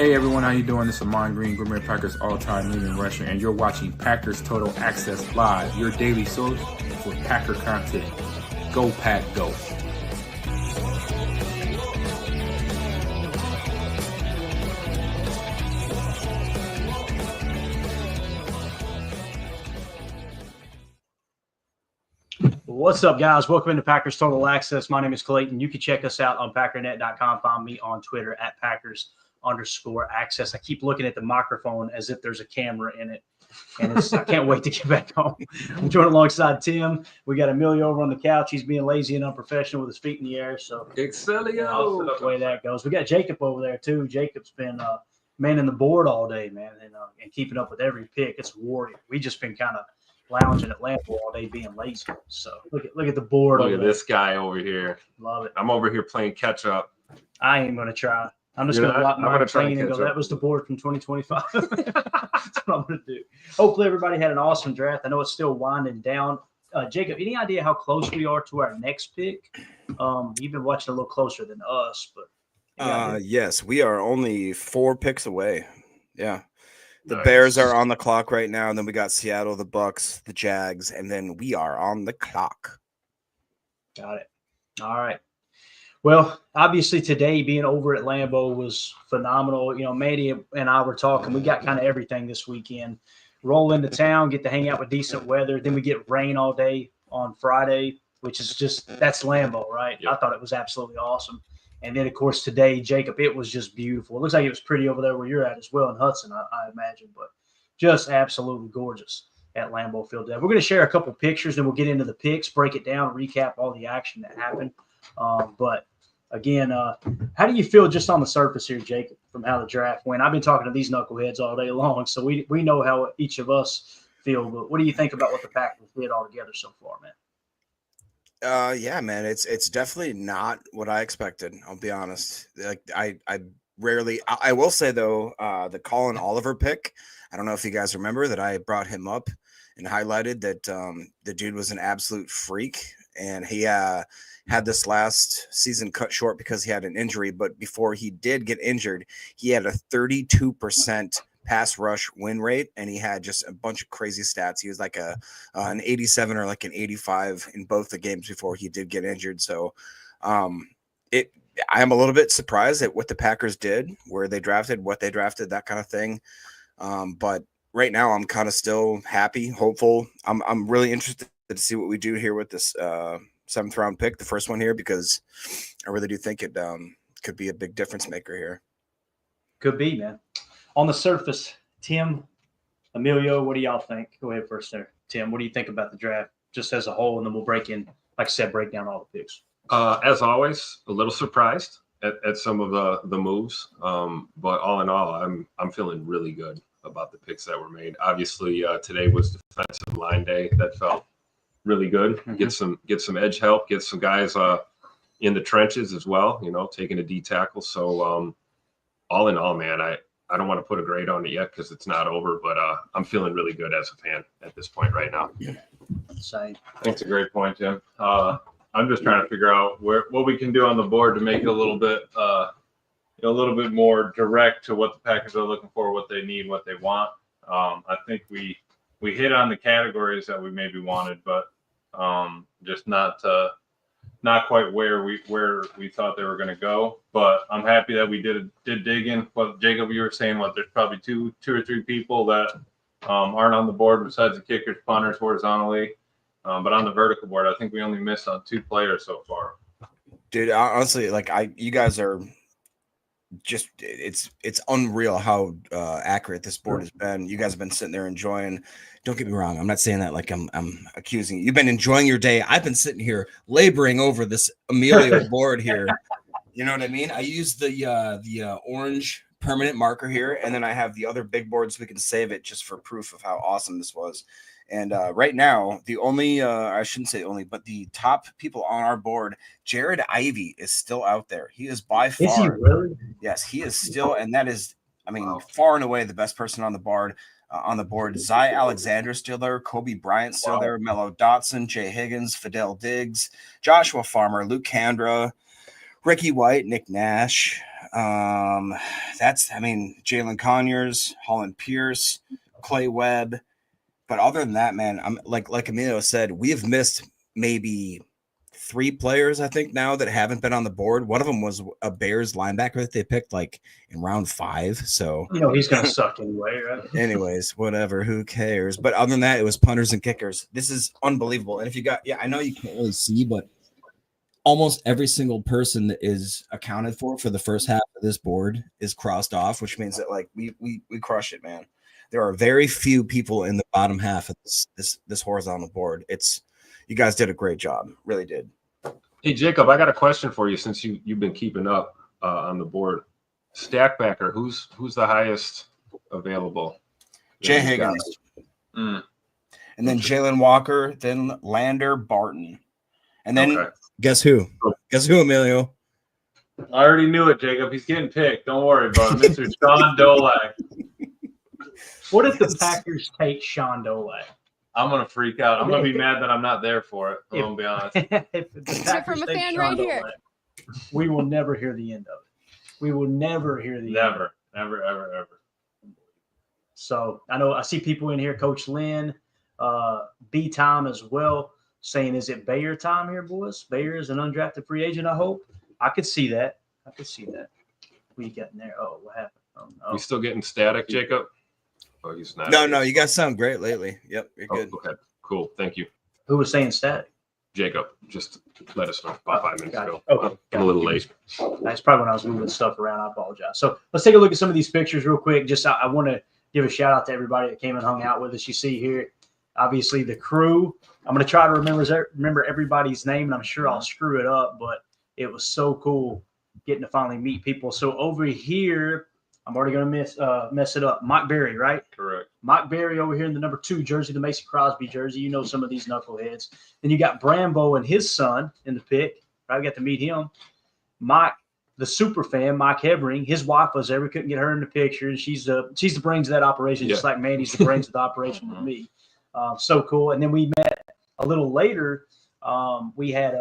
Hey everyone, how you doing? This is Amon Green, Green Bay Packers all-time leading rusher, and you're watching Packers Total Access Live, your daily source for Packer content. Go Pack, go! What's up, guys? Welcome into Packers Total Access. My name is Clayton. You can check us out on packernet.com. Find me on Twitter at Packers_access. I keep looking at the microphone as if there's a camera in it, and I can't wait to get back home. I'm joined alongside Tim. We got Emilio over on the couch. He's being lazy and unprofessional with his feet in the air. So Excelio! That's the way that goes. We got Jacob over there, too. Jacob's been manning the board all day, man, and keeping up with every pick. It's a warrior. We just been kind of lounging at Lambeau all day being lazy. So look at the board. Look at this guy over here. Love it. I'm over here playing catch up. I ain't going to try. I'm just going to lock my plane and go, that was the board from 2025. That's what I'm going to do. Hopefully everybody had an awesome draft. I know it's still winding down. Jacob, any idea how close we are to our next pick? You've been watching a little closer than us, but yes, we are only 4 picks away. Yeah. The Nice. Bears are on the clock right now, and then we got Seattle, the Bucks, the Jags, and then we are on the clock. Got it. All right. Well, obviously today being over at Lambeau was phenomenal. You know, Mandy and I were talking. We got kind of everything this weekend. Roll into town, get to hang out with decent weather. Then we get rain all day on Friday, which is that's Lambeau, right? Yep. I thought it was absolutely awesome. And then, of course, today, Jacob, it was just beautiful. It looks like it was pretty over there where you're at as well in Hudson, I imagine, but just absolutely gorgeous at Lambeau Field. We're going to share a couple pictures, and we'll get into the picks, break it down, recap all the action that happened. But, again, how do you feel just on the surface here, Jacob, from how the draft went? I've been talking to these knuckleheads all day long, so we know how each of us feel. But what do you think about what the Packers did all together so far, man? Yeah, man, it's definitely not what I expected. I'll be honest. Like I will say though, the Colin Oliver pick. I don't know if you guys remember that I brought him up and highlighted that the dude was an absolute freak, and he had this last season cut short because he had an injury. But before he did get injured, he had a 32% pass rush win rate, and he had just a bunch of crazy stats. He was like an 87 or like an 85 in both the games before he did get injured. So I am a little bit surprised at what the Packers did, where they drafted, what they drafted, that kind of thing. But right now I'm kind of still happy, hopeful. I'm really interested to see what we do here with this 7th round pick, the first one here, because I really do think it could be a big difference maker here. Could be, man. On the surface, Tim, Emilio, what do y'all think? Go ahead first there. Tim, what do you think about the draft just as a whole? And then we'll break down all the picks. As always, a little surprised at some of the moves. But all in all, I'm feeling really good about the picks that were made. Obviously, today was defensive line day. That felt really good. Mm-hmm. Get some edge help, get some guys in the trenches as well, you know, taking a D tackle. So all in all, man, I don't want to put a grade on it yet because it's not over, but I'm feeling really good as a fan at this point right now. Same. That's a great point, Tim. I'm just trying to figure out what we can do on the board to make it a little bit more direct to what the Packers are looking for, what they need, what they want. I think we hit on the categories that we maybe wanted, but just not quite where we thought they were going to go. But I'm happy that we did dig in. What Jacob, you were saying, there's probably two or three people that aren't on the board besides the kickers, punters, horizontally. But on the vertical board, I think we only missed on 2 players so far. Dude, honestly, you guys are just it's unreal how accurate this board has been. You guys have been sitting there enjoying. Don't get me wrong, I'm not saying that like I'm accusing you. You've been enjoying your day. I've been sitting here laboring over this Emilio board here. You know what I mean? I use the orange permanent marker here, and then I have the other big board so we can save it just for proof of how awesome this was. And right now, the only I shouldn't say only, but the top people on our board, Jared Ivey is still out there. He is by far. Is he really? Yes, he is still, and that is, far and away the best person on the board. Zy Alexander still there, Kobe Bryant still there, Mello Dotson, Jay Higgins, Fidel Diggs, Joshua Farmer, Luke Kandra, Ricky White, Nick Nash, Jalen Conyers, Holland Pierce, Clay Webb. But other than that, man, I'm like Emilio said, we have missed maybe 3 players, I think, now that haven't been on the board. One of them was a Bears linebacker that they picked like in round 5. So he's going to suck anyway, right? anyways, whatever, who cares? But other than that, it was punters and kickers. This is unbelievable. And if you got, I know you can't really see, but almost every single person that is accounted for the first half of this board is crossed off, which means that like we crush it, man. There are very few people in the bottom half of this horizontal board. You guys did a great job, really did. Hey Jacob, I got a question for you since you've been keeping up on the board. Stackbacker, who's the highest available? Jay Higgins, and then Jalen Walker, then Lander Barton, and then guess who? Guess who, Emilio? I already knew it, Jacob. He's getting picked. Don't worry about it. Mr. Sean Dolak. What if the Packers take Sean Dolak? I'm going to freak out. I'm going to be mad that I'm not there for it. I'm going to be honest. If the Packers from a take fan Sean right here. Dolak, we will never hear the end of it. We will never hear the end. Never, ever. So I see people in here, Coach Lynn, B Time as well, saying, is it Bayer time here, boys? Bayer is an undrafted free agent, I hope. I could see that. What you got in there? Oh, what happened? Oh, no. You still getting static, Jacob? Oh, he's not. No, you guys sound great lately. Yep, you're good. Okay, cool. Thank you. Who was saying static? Jacob, just let us know about 5 minutes Gotcha. ago. Okay, I'm a little late. That's probably when I was moving stuff around. I apologize. So let's take a look at some of these pictures real quick. Just I want to give a shout out to everybody that came and hung out with us. You see here, obviously the crew. I'm going to try to remember everybody's name, and I'm sure I'll screw it up, but it was so cool getting to finally meet people. So over here, I'm already going to mess it up. Mike Berry, right? Correct. Mike Berry over here in the number 2 jersey, the Mason Crosby jersey. You know some of these knuckleheads. Then you got Brambo and his son in the pick. I got to meet him. Mike, the super fan, Mike Hebring. His wife was there. We couldn't get her in the picture. She's the brains of that operation, just like Mandy's the brains of the operation with me. So cool. And then we met a little later. We had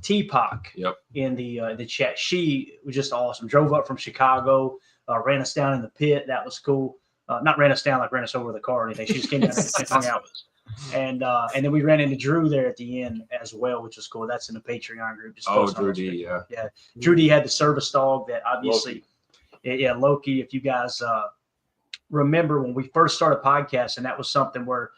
T-Pac in the chat. She was just awesome. Drove up from Chicago, ran us down in the pit. That was cool. Not ran us down like ran us over with a car or anything. She just came down and hung out with us. And then we ran into Drew there at the end as well, which was cool. That's in the Patreon group. Just Drew D, yeah. Drew D had the service dog that obviously, Loki. If you guys remember when we first started podcasting, that was something where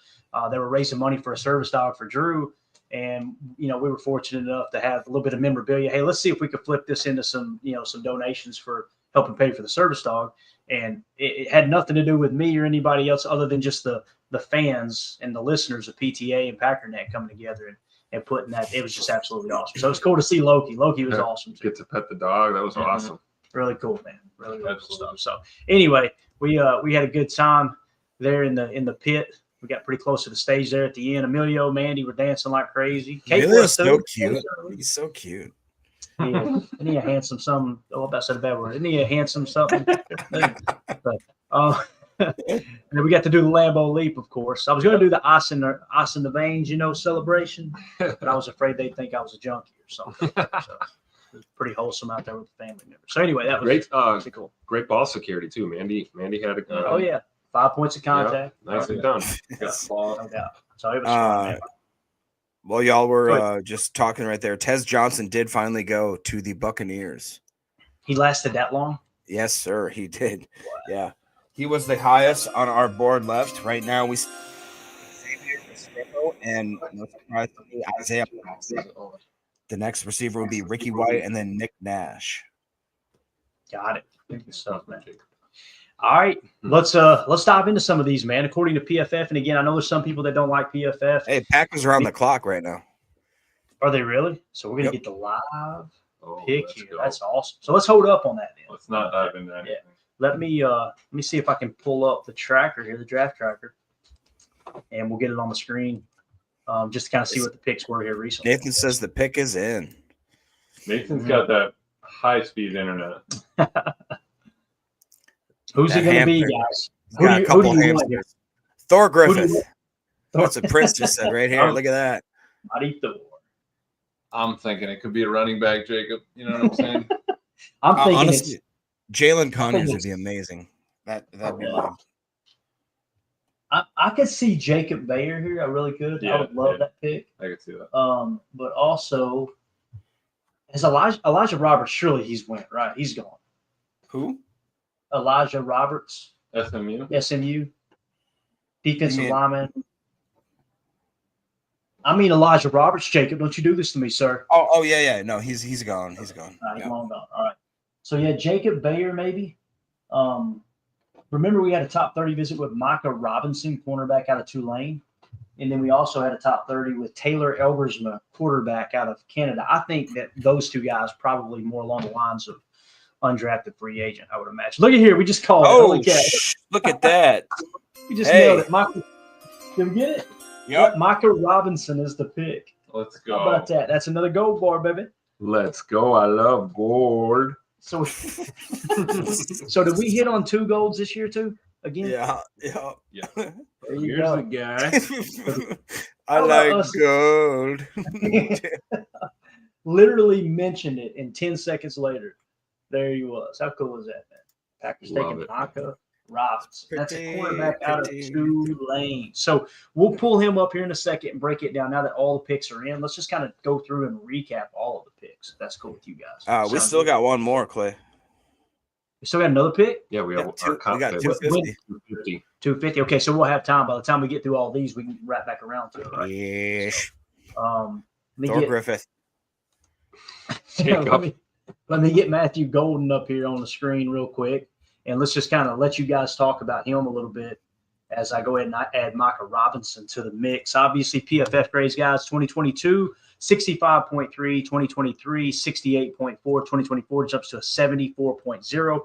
they were raising money for a service dog for Drew. And, we were fortunate enough to have a little bit of memorabilia. Hey, let's see if we could flip this into some donations for helping pay for the service dog. And it had nothing to do with me or anybody else other than just the fans and the listeners of PTA and Packernet coming together and putting that. It was just absolutely awesome. So it's cool to see Loki. Loki was awesome too. Get to pet the dog. That was awesome. Really cool, man. Really cool stuff. So anyway, we had a good time there in the pit. We got pretty close to the stage there at the end. Emilio, Mandy were dancing like crazy. Emilio's so cute. He's so cute. Yeah, isn't he a handsome something? Oh, I said a bad word. Isn't he a handsome something? And then we got to do the Lambeau Leap, of course. I was going to do the ice in the veins, celebration, but I was afraid they'd think I was a junkie or something. So it was pretty wholesome out there with the family members. So anyway, that was great. Pretty cool. Great ball security too. Mandy had a. Oh yeah, 5 points of contact. Nicely done. No doubt. So it was fun. Well, y'all were just talking right there. Tez Johnson did finally go to the Buccaneers. He lasted that long? Yes, sir. He did. Wow. Yeah. He was the highest on our board left. Right now, we and Isaiah. The next receiver would be Ricky White and then Nick Nash. Got it. Good stuff, man. All right, let's dive into some of these, man. According to PFF, and again, I know there's some people that don't like PFF. Hey, Packers are on the clock right now. Are they really? So we're gonna get the live pick here. Go. That's awesome. So let's hold up on that then. Let's not dive into that. Yeah. Let me see if I can pull up the tracker here, the draft tracker, and we'll get it on the screen, just to kind of see what the picks were here recently. Nathan says the pick is in. Nathan's got that high-speed internet. Who's it going to be, guys? Who do you want? Thor Griffith. That's what Prince just said right here. Look at that. Mighty Thor. I'm thinking it could be a running back, Jacob. You know what I'm saying? I'm thinking honestly, Jalen I think Conyers would it's- be amazing. That'd be Yeah. mine. I could see Jacob Bayer here. I really could. I Yeah, would love yeah. that pick. I can see that. But also, as Elijah Roberts, surely he's went, right? He's gone. Who? Elijah Roberts, SMU. SMU, defensive mean- lineman. I mean Elijah Roberts, Jacob. Don't you do this to me, sir. Oh, yeah. No, he's gone. He's gone. All right, Yeah. long gone. All right. So yeah, Jacob Bayer maybe. Remember we had a top 30 visit with Micah Robinson, cornerback out of Tulane. And then we also had a top 30 with Taylor Elbersma, quarterback out of Canada. I think that those two guys probably more along the lines of undrafted free agent, I would imagine. Look at here. We just called it. Oh, Holy cow. look at that. We just Hey. nailed it. Michael, did we get it? Yep. Micah Robinson is the pick. Let's How go. about that? That's another gold bar, baby. Let's go. I love gold. So, so did we hit on 2 golds this year too? Again, Yeah. there you Here's go. the guy. I How about like us? gold. Literally mentioned it, and 10 seconds later, there he was. How cool is that, man? Packers Love taking it. Micah Robinson. That's a Pretty, quarterback out of pretty. Tulane. So we'll pull him up here in a second and break it down. Now that all the picks are in, let's just kind of go through and recap all of the picks. If that's cool with you guys. We Sound still good? got one more, Clay. We still got another pick. Yeah, we Yeah, have two- our comp we got pick. 250. 250. 250. Okay, so we'll have time. By the time we get through all these, we can wrap back around to it. Right? Yes. Let me Thor get Griffith. Jacob. let me get Matthew Golden up here on the screen real quick, and let's just kind of let you guys talk about him a little bit as I go ahead and add Micah Robinson to the mix. Obviously, PFF grades, guys, 2022, 65.3, 2023, 68.4, 2024 jumps to a 74.0,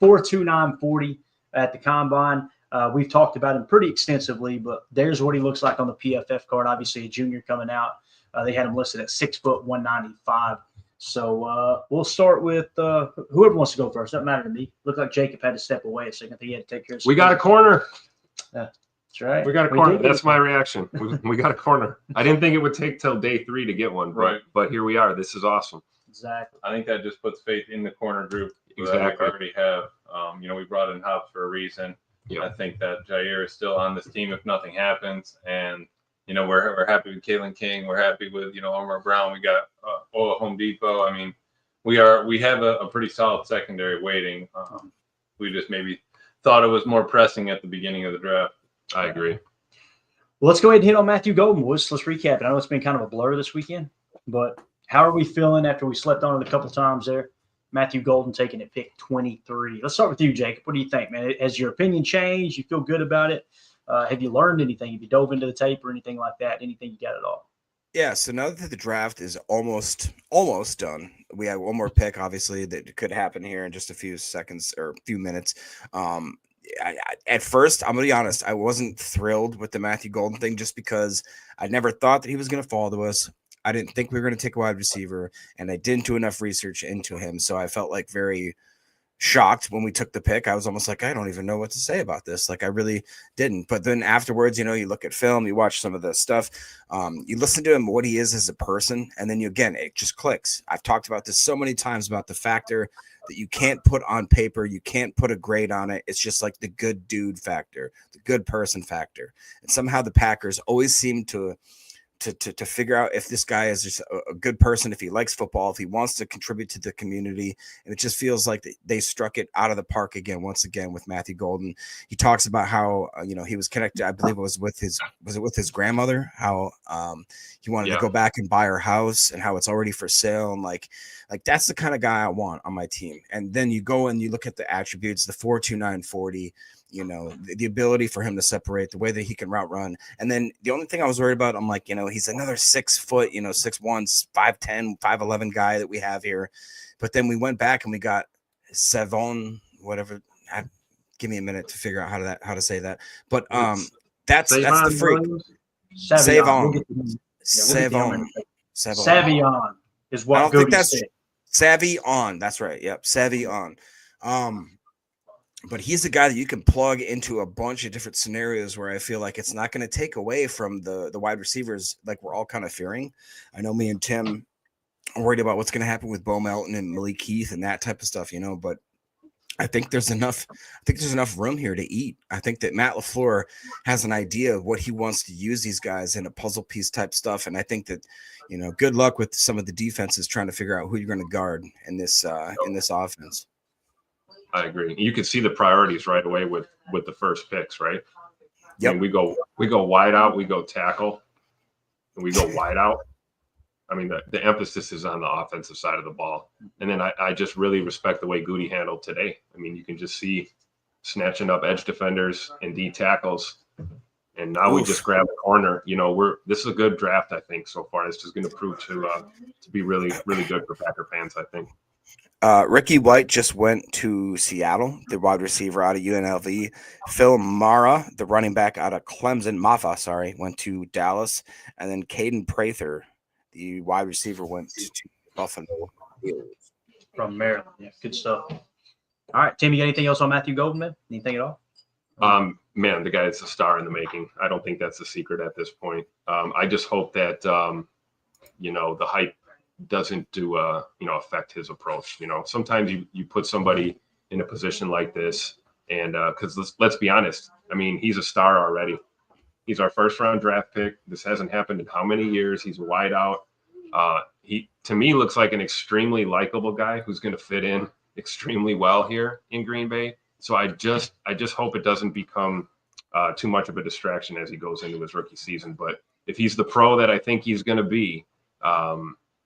4.2940 at the combine. We've talked about him pretty extensively, but there's what he looks like on the PFF card. Obviously, a junior coming out. They had him listed at 6 foot 195. So we'll start with whoever wants to go first. Doesn't matter to me. Looked like Jacob had to step away a second. I think he had to take care of We got a corner. That's right. We got a We corner. did get That's my reaction. We got a corner. I didn't think it would take till day 3 to get one, Right. but here we are. This is awesome. Exactly. I think that just puts faith in the corner group that Exactly. we already have. We brought in Hobbs for a reason. Yep. I think that Jair is still on this team if nothing happens, and we're happy with Kalen King. We're happy with Omar Brown. We got Ola Home Depot. I mean, we have a pretty solid secondary waiting. We just maybe thought it was more pressing at the beginning of the draft. I agree. Well, let's go ahead and hit on Matthew Golden. Let's recap it. I know it's been kind of a blur this weekend, but how are we feeling after we slept on it a couple times there? Matthew Golden taking it pick 23. Let's start with you, Jacob. What do you think, man? Has your opinion changed? You feel good about it? Have you learned anything? Have you dove into the tape or anything like that? Anything you got at all? Yeah, so now that the draft is almost done, we have one more pick, obviously, that could happen here in just a few seconds or a few minutes. At first, I'm gonna be honest, I wasn't thrilled with the Matthew Golden thing just because I never thought that he was gonna fall to us. I didn't think we were gonna take a wide receiver, and I didn't do enough research into him, so I felt like very shocked when we took the pick. I was almost like, I don't even know what to say about this. Like, I really didn't. But then afterwards, you look at film, you watch some of the stuff, you listen to him, what he is as a person, and then it just clicks. I've talked about this so many times about the factor that you can't put on paper, you can't put a grade on it. It's just like the good dude factor, the good person factor. And somehow the Packers always seem to figure out if this guy is just a good person, if he likes football, if he wants to contribute to the community. And it just feels like they struck it out of the park once again with Matthew Golden. He talks about how, he was connected, I believe it was with his grandmother, how he wanted to go back and buy her house and how it's already for sale. And like that's the kind of guy I want on my team. And then you go and you look at the attributes, the 4.2940, the ability for him to separate, the way that he can route run. And then the only thing I was worried about, I'm like, he's another 6 foot, 6'1", 5'10", 5'11" guy that we have here. But then we went back and we got Savon, whatever. Give me a minute to figure out how to say that. But that's the freak. Savion. Savon. Savion is what I don't think that's said. Savion. That's right. Yep. Savion. But he's the guy that you can plug into a bunch of different scenarios where I feel like it's not going to take away from the wide receivers like we're all kind of fearing. I know me and Tim worried about what's going to happen with Bo Melton and Malik Heath and that type of stuff, but I think there's enough room here to eat. I think that Matt LaFleur has an idea of what he wants to use these guys in a puzzle piece type stuff. And I think that, good luck with some of the defenses trying to figure out who you're going to guard in this offense. I agree. You can see the priorities right away with the first picks, right? Yep. I mean, we go wide out, we go tackle, and we go wide out. I mean, the emphasis is on the offensive side of the ball. And then I just really respect the way Goody handled today. I mean, you can just see snatching up edge defenders and D tackles. And now we just grab a corner. This is a good draft, I think, so far. It's just going to prove to be really, really good for Packer fans, I think. Ricky White just went to Seattle, the wide receiver out of UNLV. Phil Mara, the running back out of Clemson, went to Dallas. And then Caden Prather, the wide receiver, went to Buffalo. From Maryland. Yeah, good stuff. All right, Tim, you got anything else on Matthew Golden, man? Anything at all? Man, the guy is a star in the making. I don't think that's a secret at this point. I just hope that, the hype doesn't affect his approach. Sometimes you put somebody in a position like this, and because let's be honest, I mean, he's a star already. He's our first round draft pick. This hasn't happened in how many years? He's wide out. He, to me, looks like an extremely likable guy who's going to fit in extremely well here in Green Bay. So I just hope it doesn't become too much of a distraction as he goes into his rookie season. But if he's the pro that I think he's going to be,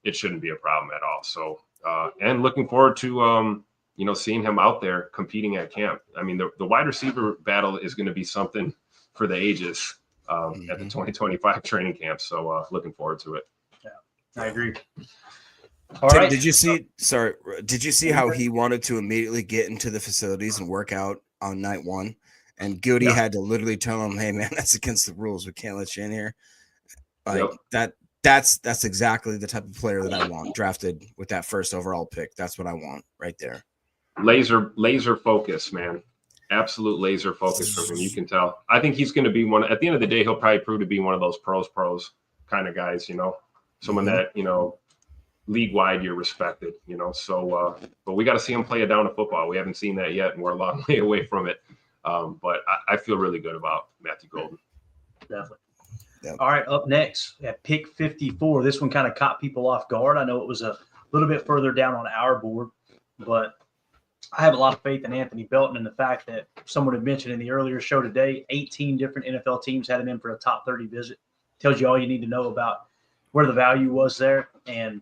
it shouldn't be a problem at all. So, and looking forward to, seeing him out there competing at camp. I mean, the wide receiver battle is going to be something for the ages at the 2025 training camp. So looking forward to it. I agree. All Tim, right. Did you see how he wanted to immediately get into the facilities and work out on night one? And Goody had to literally tell him, "Hey man, that's against the rules. We can't let you in here." That's exactly the type of player that I want drafted with that first overall pick. That's what I want right there. Laser focus, man. Absolute laser focus from him. You can tell. I think he's going to be one. At the end of the day, he'll probably prove to be one of those pros kind of guys. Someone that league wide you're respected. So but we got to see him play a down of football. We haven't seen that yet, and we're a long way away from it. But I feel really good about Matthew Golden. Definitely. Yep. All right, up next at pick 54. This one kind of caught people off guard. I know it was a little bit further down on our board, but I have a lot of faith in Anthony Belton and the fact that someone had mentioned in the earlier show today, 18 different NFL teams had him in for a top 30 visit. Tells you all you need to know about where the value was there. And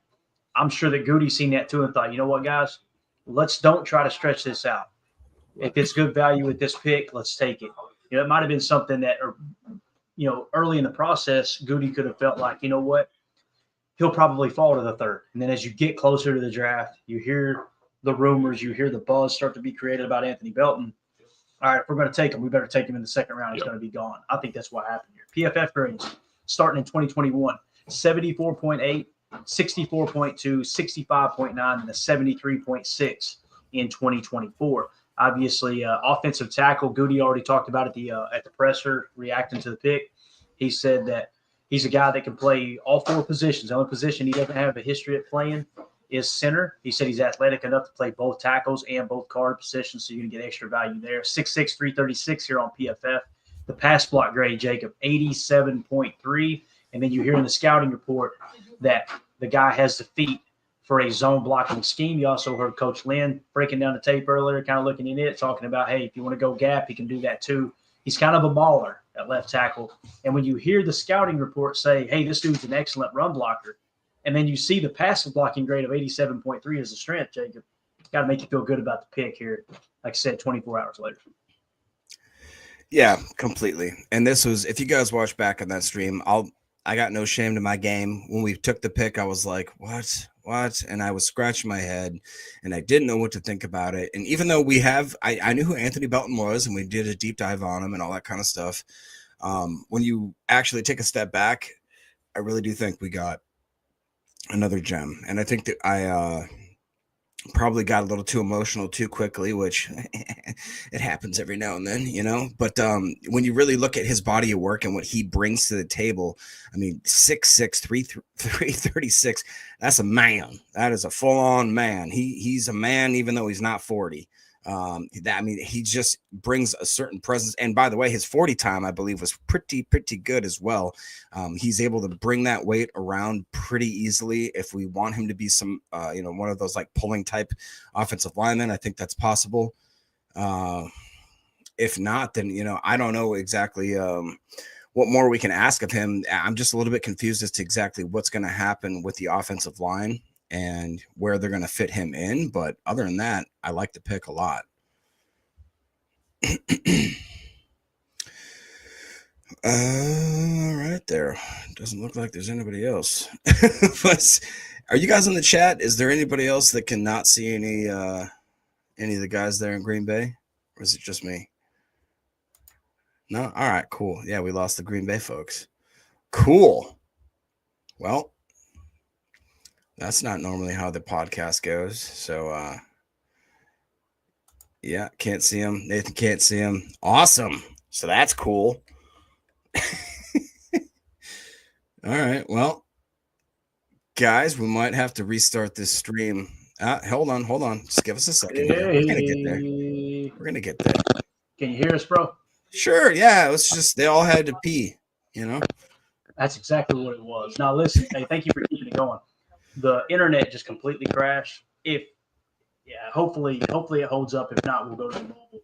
I'm sure that Goody seen that too and thought, you know what, guys, don't try to stretch this out. If it's good value with this pick, let's take it. It might have been something that, early in the process, Goody could have felt like, you know what, he'll probably fall to the third. And then as you get closer to the draft, you hear the rumors, you hear the buzz start to be created about Anthony Belton. All right, if we're going to take him, we better take him in the second round. He's going to be gone. I think that's what happened here. PFF grades starting in 2021, 74.8, 64.2, 65.9, and a 73.6 in 2024. Obviously, offensive tackle, Goody already talked about at the presser reacting to the pick. He said that he's a guy that can play all four positions. The only position he doesn't have a history at playing is center. He said he's athletic enough to play both tackles and both guard positions, so you're going to get extra value there. 6'6", 336 here on PFF. The pass block grade, Jacob, 87.3. And then you hear in the scouting report that the guy has the feet for a zone blocking scheme. You also heard Coach Lynn breaking down the tape earlier, kind of looking at it, talking about, hey, if you want to go gap, he can do that too. He's kind of a baller at left tackle. And when you hear the scouting report say, hey, this dude's an excellent run blocker, and then you see the passive blocking grade of 87.3 as a strength, Jacob, got to make you feel good about the pick here. Like I said, 24 hours later. Yeah, completely. And this was, if you guys watch back on that stream, I got no shame to my game. When we took the pick, I was like, what? And I was scratching my head and I didn't know what to think about it. And even though I knew who Anthony Belton was and we did a deep dive on him and all that kind of stuff. When you actually take a step back, I really do think we got another gem. And I think that probably got a little too emotional too quickly, which it happens every now and then, you know. But when you really look at his body of work and what he brings to the table, I mean, 6'6", 336, that's a man. That is a full-on man. He's a man, even though he's not 40. I mean, he just brings a certain presence. And by the way, his 40 time, I believe, was pretty good as well. He's able to bring that weight around pretty easily. If we want him to be some, one of those like pulling type offensive linemen, I think that's possible. If not, then, I don't know exactly what more we can ask of him. I'm just a little bit confused as to exactly what's going to happen with the offensive line and where they're going to fit him in. But other than that, I like the pick a lot. Right there. Doesn't look like there's anybody else. But are you guys in the chat? Is there anybody else that cannot see any of the guys there in Green Bay? Or is it just me? No? All right, cool. Yeah, we lost the Green Bay folks. Cool. Well, that's not normally how the podcast goes. So, yeah, can't see him. Nathan can't see him. Awesome. So that's cool. All right. Well, guys, we might have to restart this stream. Hold on. Just give us a second here. We're going to get there. We're going to get there. Can you hear us, bro? Sure. Yeah. It's just they all had to pee, That's exactly what it was. Now, listen, hey, thank you for keeping it going. The internet just completely crashed. Hopefully it holds up. If not, we'll go to the mobile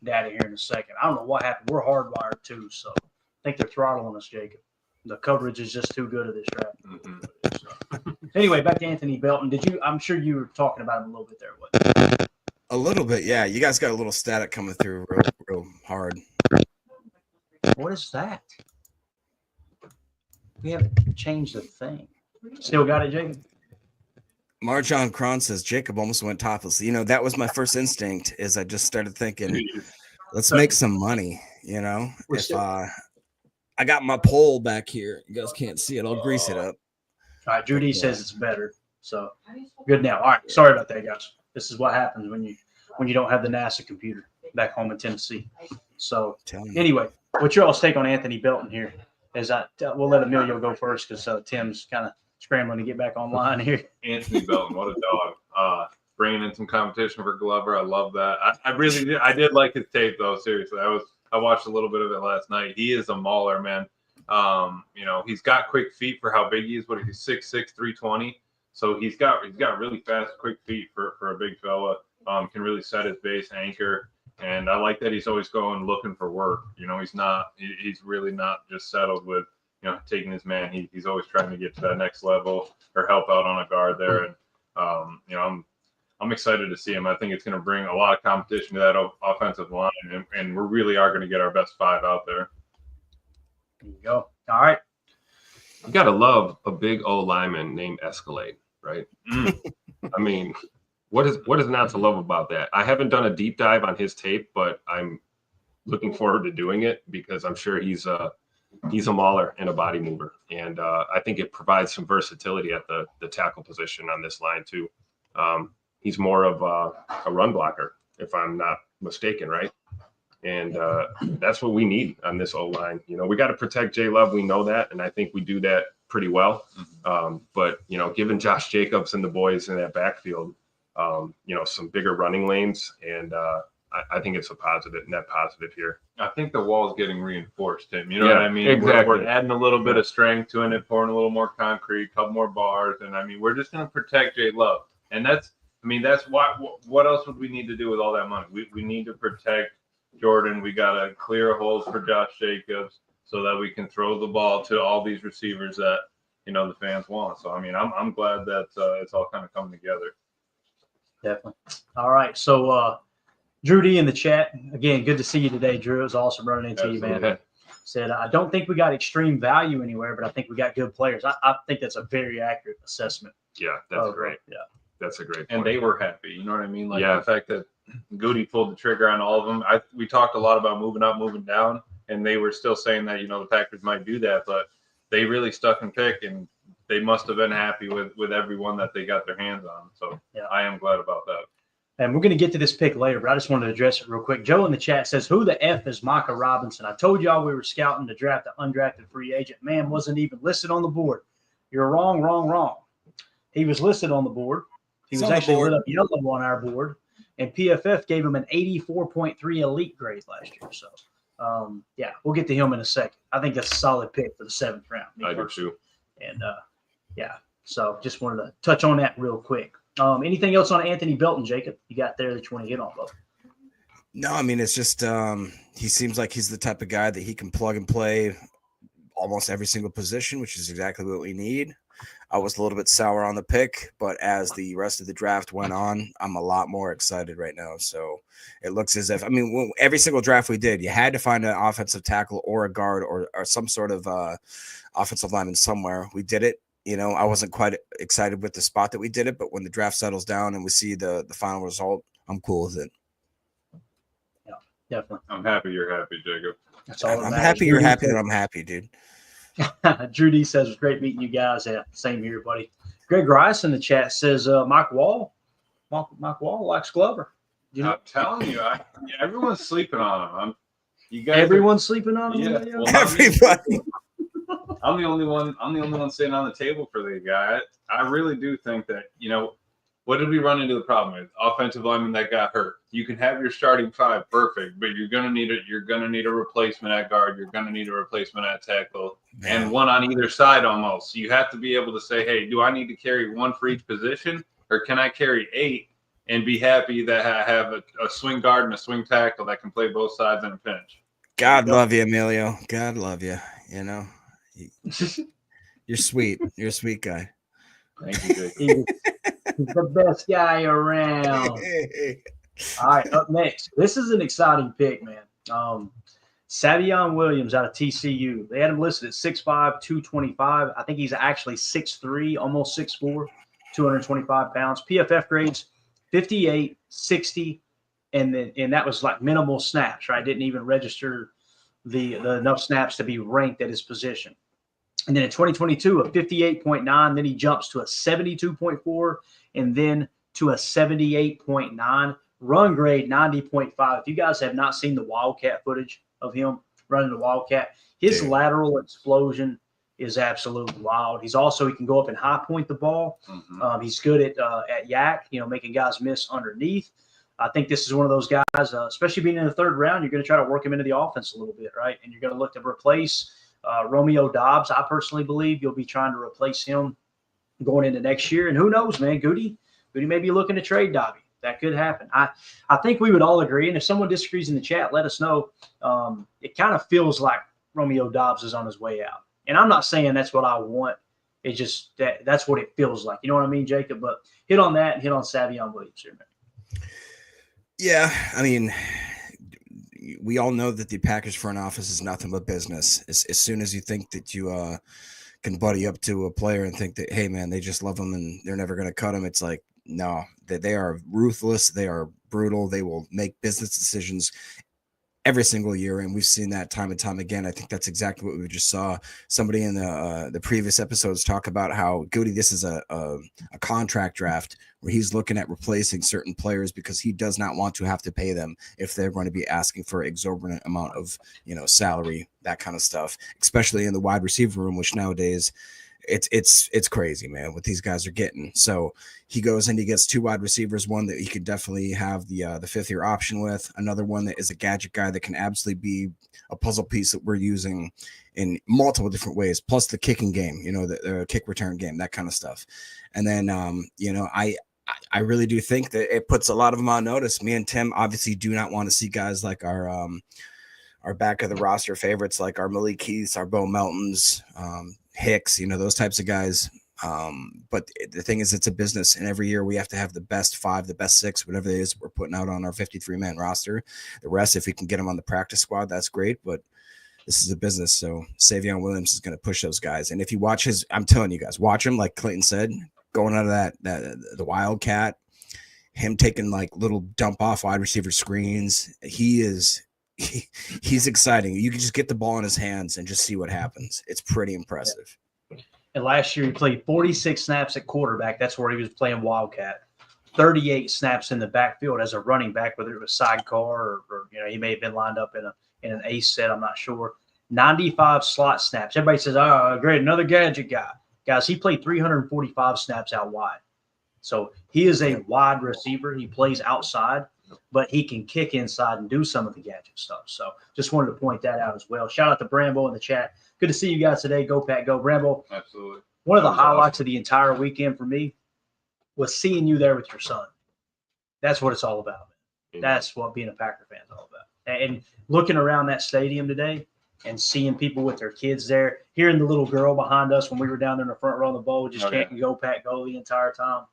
data here in a second. I don't know what happened. We're hardwired too, so I think they're throttling us, Jacob. The coverage is just too good of this track. So, anyway, back to Anthony Belton. I'm sure you were talking about him a little bit there. What? A little bit, yeah. You guys got a little static coming through real hard. What is that? We haven't changed a thing. Still got it, Jacob? Marjon Cron says Jacob almost went topless. That was my first instinct. Is I just started thinking, let's make some money. I got my pole back here. You guys can't see it. I'll grease it up. All right, Judy says it's better. So good now. All right, sorry about that, guys. This is what happens when you don't have the NASA computer back home in Tennessee. So anyway, what's your all's take on Anthony Belton here? We'll let Emilio go first because Tim's kind of scrambling to get back online here. Anthony Belton, what a dog. Bringing in some competition for Glover. I love that. I did like his tape, though, seriously. I watched a little bit of it last night. He is a mauler, man. He's got quick feet for how big he is. What is he, 6'6", 320? So he's got really fast, quick feet for a big fella. Can really set his base, anchor. And I like that he's always going looking for work. He's really not just settled with, taking his man. He's always trying to get to that next level or help out on a guard there. And, I'm excited to see him. I think it's going to bring a lot of competition to that offensive line. And we really are going to get our best five out there. There you go. All right. You got to love a big old lineman named Escalade, right? I mean, what is not to love about that? I haven't done a deep dive on his tape, but I'm looking forward to doing it because I'm sure he's a mauler and a body mover. And I think it provides some versatility at the tackle position on this line too. He's more of a run blocker, if I'm not mistaken, right? And that's what we need on this O-line. We got to protect Jay Love. We know that, and I think we do that pretty well. But, given Josh Jacobs and the boys in that backfield, some bigger running lanes, and I think it's a net positive here. I think the wall is getting reinforced, Tim. You know what I mean? Exactly. We're adding a little bit of strength to it, pouring a little more concrete, a couple more bars, and we're just going to protect Jay Love. And that's what else would we need to do with all that money? We need to protect Jordan. We got to clear holes for Josh Jacobs so that we can throw the ball to all these receivers that, the fans want. So, I'm glad that it's all kind of coming together. Definitely. All right. So, Drew D in the chat. Again, good to see you today, Drew. It was awesome running into you, man. Said, I don't think we got extreme value anywhere, but I think we got good players. I think that's a very accurate assessment. Yeah, that's great. Yeah. That's a great point. And they were happy. You know what I mean? The fact that Goody pulled the trigger on all of them. We talked a lot about moving up, moving down, and they were still saying that, the Packers might do that, but they really stuck and picked and they must have been happy with everyone that they got their hands on. So Yeah. I am glad about that. And we're going to get to this pick later, but I just wanted to address it real quick. Joe in the chat says, who the F is Micah Robinson? I told y'all we were scouting to draft an undrafted free agent. Man, wasn't even listed on the board. You're wrong, wrong, wrong. He was listed on the board. He He's was on the actually board. lit up yellow on our board. And PFF gave him an 84.3 elite grade last year. So, yeah, we'll get to him in a second. I think that's a solid pick for the 7th round. me I do personally. too. And, yeah, so just wanted to touch on that real quick. Anything else on Anthony Belton, Jacob, you got there that you want to hit on, Bob? No, I mean, it's just he seems like he's the type of guy that he can plug and play almost every single position, which is exactly what we need. I was a little bit sour on the pick, but as the rest of the draft went on, I'm a lot more excited right now. So it looks as if, I mean, every single draft we did, you had to find an offensive tackle or a guard or some sort of offensive lineman somewhere. We did it. You know, I wasn't quite excited with the spot that we did it, but when the draft settles down and we see the final result, I'm cool with it. Yeah, definitely. I'm happy you're happy, Jacob. That's all that I'm matters. happy you're Drew D happy says- that I'm happy, dude. Drew D says, it was great meeting you guys. Yeah, same here, buddy. Greg Rice in the chat says, Mike Wall likes Glover. You know, I'm telling you, everyone's sleeping on him. You guys, everyone's sleeping on him. Yeah, Emilio? well, Everybody. I'm the only one sitting on the table for the guy. I really do think that, what did we run into the problem with? Offensive lineman that got hurt. You can have your starting 5 perfect, but you're gonna need a replacement at guard. You're gonna need a replacement at tackle, and one on either side almost. So you have to be able to say, hey, do I need to carry 1 for each position, or can I carry 8 and be happy that I have a swing guard and a swing tackle that can play both sides in a pinch? God love you, Emilio. God love you. You know, you're sweet. You're a sweet guy. Thank you, Jake. He's the best guy around. All right, up next. This is an exciting pick, man. Savion Williams out of TCU. They had him listed at 6'5", 225. I think he's actually 6'3", almost 6'4", 225 pounds. PFF grades 58, 60, and that was like minimal snaps, right? Didn't even register the enough snaps to be ranked at his position. And then in 2022, a 58.9, then he jumps to a 72.4, and then to a 78.9. Run grade 90.5. If you guys have not seen the Wildcat footage of him running the Wildcat, his lateral explosion is absolutely wild. He can go up and high point the ball. Mhm. He's good at yak, making guys miss underneath. I think this is one of those guys, especially being in the 3rd round, you're going to try to work him into the offense a little bit, right? And you're going to look to replace Romeo Dobbs. I personally believe you'll be trying to replace him going into next year. And who knows, man, Goody may be looking to trade Dobby. That could happen. I think we would all agree. And if someone disagrees in the chat, let us know. It kind of feels like Romeo Dobbs is on his way out. And I'm not saying that's what I want. It's just that's what it feels like. You know what I mean, Jacob? But hit on that and hit on Savion Williams here, man. Yeah, I mean, we all know that the Packers front office is nothing but business. As soon as you think that you can buddy up to a player and think that, hey, man, they just love him and they're never going to cut him, it's like, no, they are ruthless. They are brutal. They will make business decisions every single year, and we've seen that time and time again. I think that's exactly what we just saw. Somebody in the previous episodes talk about how Goody, this is a contract draft where he's looking at replacing certain players because he does not want to have to pay them if they're going to be asking for exorbitant amount of salary, that kind of stuff, especially in the wide receiver room, which nowadays it's crazy, man, what these guys are getting. So he goes and he gets 2 wide receivers, one that he could definitely have the 5th-year option with, another one that is a gadget guy that can absolutely be a puzzle piece that we're using in multiple different ways, plus the kicking game, the kick return game, that kind of stuff. And then I really do think that it puts a lot of them on notice. Me and Tim obviously do not want to see guys like our back of the roster favorites, like our Malik Heath, our Bo Meltons, Hicks, those types of guys. But the thing is, it's a business, and every year we have to have the best 5, the best 6, whatever it is we're putting out on our 53-man roster. The rest, if we can get them on the practice squad, that's great. But this is a business, so Savion Williams is going to push those guys. And if you watch I'm telling you guys, watch him, like Clayton said, going out of the Wildcat, him taking like little dump off wide receiver screens. He's exciting. You can just get the ball in his hands and just see what happens. It's pretty impressive. And last year he played 46 snaps at quarterback. That's where he was playing Wildcat. 38 snaps in the backfield as a running back, whether it was sidecar or he may have been lined up in an ace set. I'm not sure. 95 slot snaps. Everybody says, "Oh, great, another gadget guy." Guys, he played 345 snaps out wide. So he is a wide receiver. He plays outside, but he can kick inside and do some of the gadget stuff. So just wanted to point that out as well. Shout out to Brambo in the chat. Good to see you guys today. Go Pack, go. Brambo, Absolutely. one of the That was highlights awesome. of the entire weekend for me was seeing you there with your son. That's what it's all about. That's what being a Packer fan is all about. And looking around that stadium today and seeing people with their kids there, hearing the little girl behind us when we were down there in the front row of the bowl, just chanting "Go Pack, go" the entire time.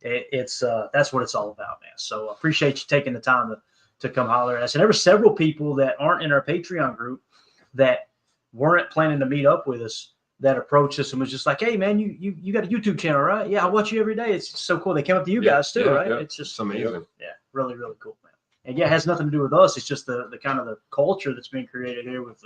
It's that's what it's all about, man. So I appreciate you taking the time to come holler at us. And there were several people that aren't in our Patreon group that weren't planning to meet up with us that approached us and was just like, "Hey, man, you got a YouTube channel, right? Yeah, I watch you every day. It's so cool." They came up to you guys too, right? It's just It's amazing. yeah, really, really cool, man. And yeah, it has nothing to do with us. It's just the kind of the culture that's being created here with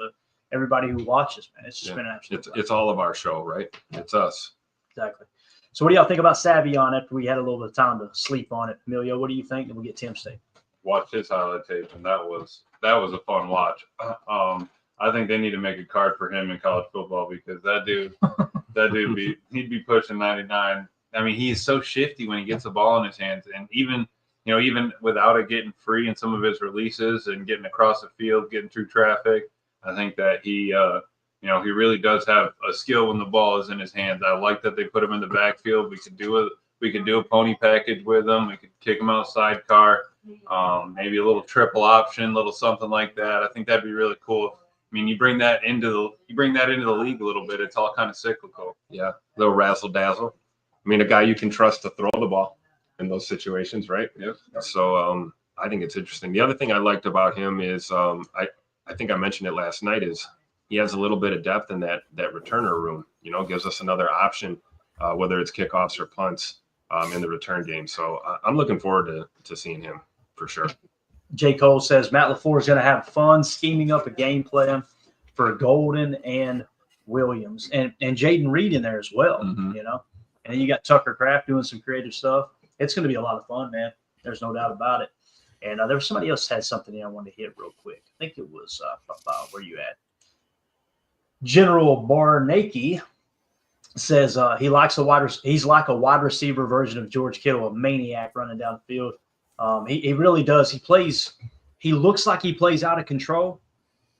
everybody who watches, man. It's just been an absolute. It's all of our show, right? It's us. Exactly. So what do y'all think about Savion after we had a little bit of time to sleep on it? Emilio, what do you think? And we'll get Tim's take. Watched his highlight tape, and that was a fun watch. I think they need to make a card for him in college football because that dude he'd be pushing 99. I mean, he is so shifty when he gets the ball in his hands, and even without it getting free in some of his releases and getting across the field, getting through traffic, I think that he really does have a skill when the ball is in his hands. I like that they put him in the backfield. We could do a pony package with him. We could kick him out sidecar, maybe a little triple option, little something like that. I think that'd be really cool. I mean, you bring that into the league a little bit. It's all kind of cyclical. Yeah, little razzle dazzle. I mean, a guy you can trust to throw the ball in those situations, right? Yep. So I think it's interesting. The other thing I liked about him is I think I mentioned it last night is he has a little bit of depth in that returner room. Gives us another option, whether it's kickoffs or punts in the return game. So I'm looking forward to seeing him for sure. J. Cole says Matt LaFleur is going to have fun scheming up a game plan for Golden and Williams and Jaden Reed in there as well, Mhm. And then you got Tucker Kraft doing some creative stuff. It's going to be a lot of fun, man. There's no doubt about it. And there was somebody else had something I wanted to hit real quick. I think it was where you at? General Barnacki says he's like a wide receiver version of George Kittle, a maniac running down the field. He really does. He looks like he plays out of control,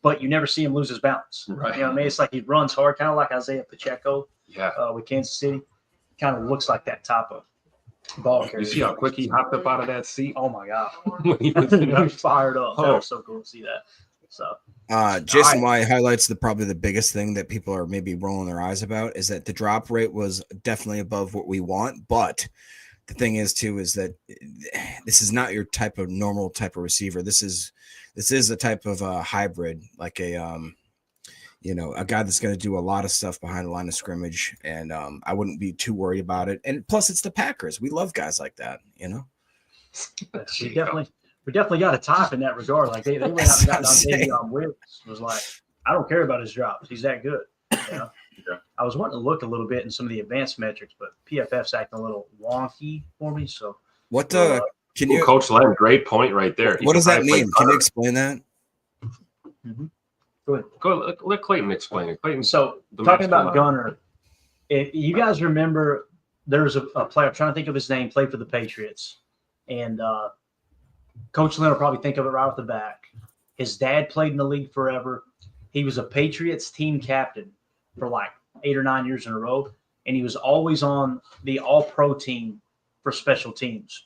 but you never see him lose his balance. Right. You know what I mean? It's like he runs hard, kind of like Isaiah Pacheco Yeah. with Kansas City. Kind of looks like that type of ball carrier. You see how quick he hopped up out of that seat Oh my God. when he was in He's fired up. That Oh. was so cool to see that. So Jason White highlights probably the biggest thing that people are maybe rolling their eyes about is that the drop rate was definitely above what we want. But the thing is too, is that this is not your type of normal type of receiver. This is a type of hybrid, like a guy that's going to do a lot of stuff behind the line of scrimmage. And I wouldn't be too worried about it. And plus it's the Packers. We love guys like that, we definitely got a type in that regard. Like they went out and got Davion Williams. Was like, I don't care about his drops. He's that good. Yeah. I was wanting to look a little bit in some of the advanced metrics, but PFF's acting a little wonky for me. So What can you Coach Len, great point right there. what does that mean? Can you explain that? go ahead. Let Clayton explain it. Clayton. So talking about Gunner, if you guys remember, there's a player, I'm trying to think of his name, played for the Patriots. And Coach Lynn will probably think of it right off the back. His dad played in the league forever. He was a Patriots team captain for like 8 or 9 years in a row. And he was always on the all-pro team for special teams.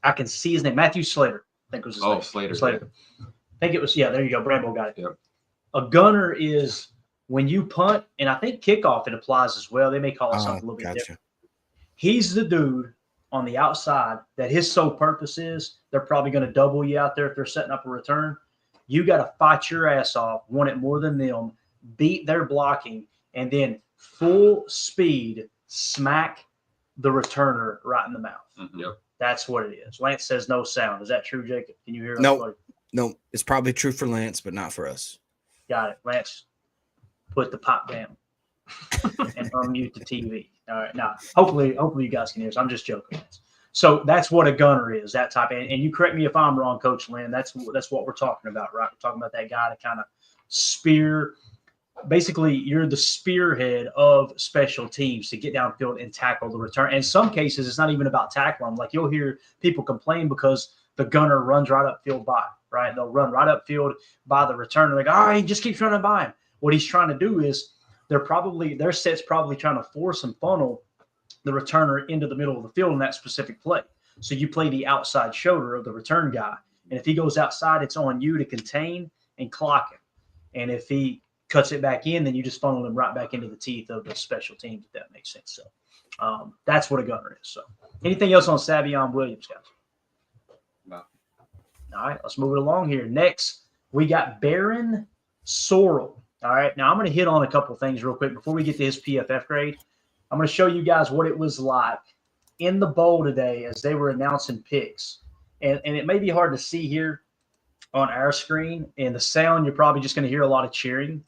I can see his name. Matthew Slater, I think was his name. Slater. I think it was, there you go. Brambo got it. Yep. A gunner is when you punt, and I think kickoff it applies as well. They may call it something a little bit different. He's the dude on the outside that his sole purpose is they're probably going to double you out there if they're setting up a return. You got to fight your ass off, want it more than them, beat their blocking, and then full speed smack the returner right in the mouth. Mm-hmm. Yep. That's what it is. Lance says no sound. Is that true, Jacob? Can you hear us? No. buddy? No, it's probably true for Lance, but not for us. Got it. Lance, put the pop down. and unmute the TV. All right. Now, hopefully you guys can hear us. I'm just joking. So that's what a gunner is, that type. And you correct me if I'm wrong, Coach Lynn. That's what we're talking about, right? We're talking about that guy to kind of spear. Basically, you're the spearhead of special teams to get downfield and tackle the return. And in some cases, it's not even about tackling. Like you'll hear people complain because the gunner runs right upfield by, right? They'll run right upfield by the returner. Like, all right, he just keeps running by him. What he's trying to do is their set's probably trying to force and funnel the returner into the middle of the field in that specific play. So you play the outside shoulder of the return guy. And if he goes outside, it's on you to contain and clock him. And if he cuts it back in, then you just funnel him right back into the teeth of the special teams, if that makes sense. So that's what a gunner is. So anything else on Savion Williams, guys? No. All right, let's move it along here. Next, we got Barron Sorrell. All right, now I'm going to hit on a couple things real quick before we get to his PFF grade. I'm going to show you guys what it was like in the bowl today as they were announcing picks. And it may be hard to see here on our screen. And the sound, you're probably just going to hear a lot of cheering.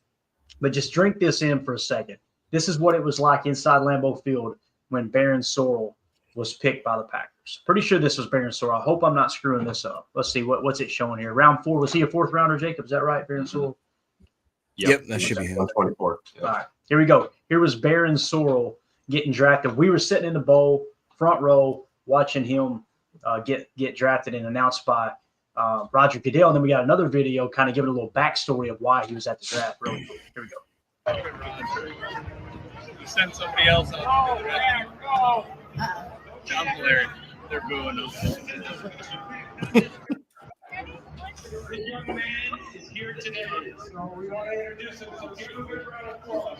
But just drink this in for a second. This is what it was like inside Lambeau Field when Barron Sorrell was picked by the Packers. Pretty sure this was Barron Sorrell. I hope I'm not screwing this up. Let's see, what's it showing here? Round 4. Was he a 4th rounder, Jacob? Is that right, Barron Sorrell? Yep, that should be him. 124. Yep. All right, here we go. Here was Barron Sorrell getting drafted. We were sitting in the bowl, front row, watching him get drafted and announced by Roger Goodell. And then we got another video kind of giving a little backstory of why he was at the draft. Really quick. Here we go. You send somebody else out to do that. John Blair, they're booing him. The young man is here today, so we want to introduce him. So give him a big round of applause.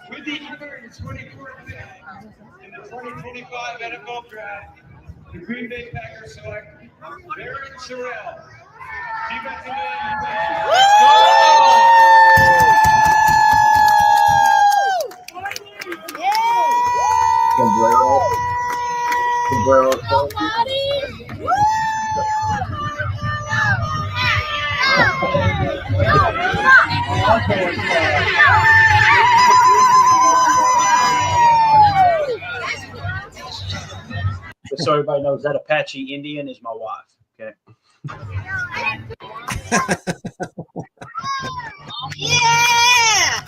With the 124th pick in the 2025 NFL Draft, the Green Bay Packers select Barron Sorrell, defensive end. Let's Just so everybody knows, that Apache Indian is my wife. Okay. Yeah!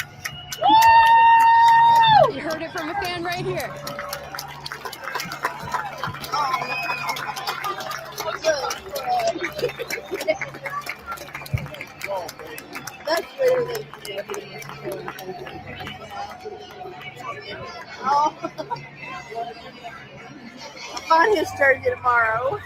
You heard it from a fan right here. That's really oh. I'm on his jersey tomorrow.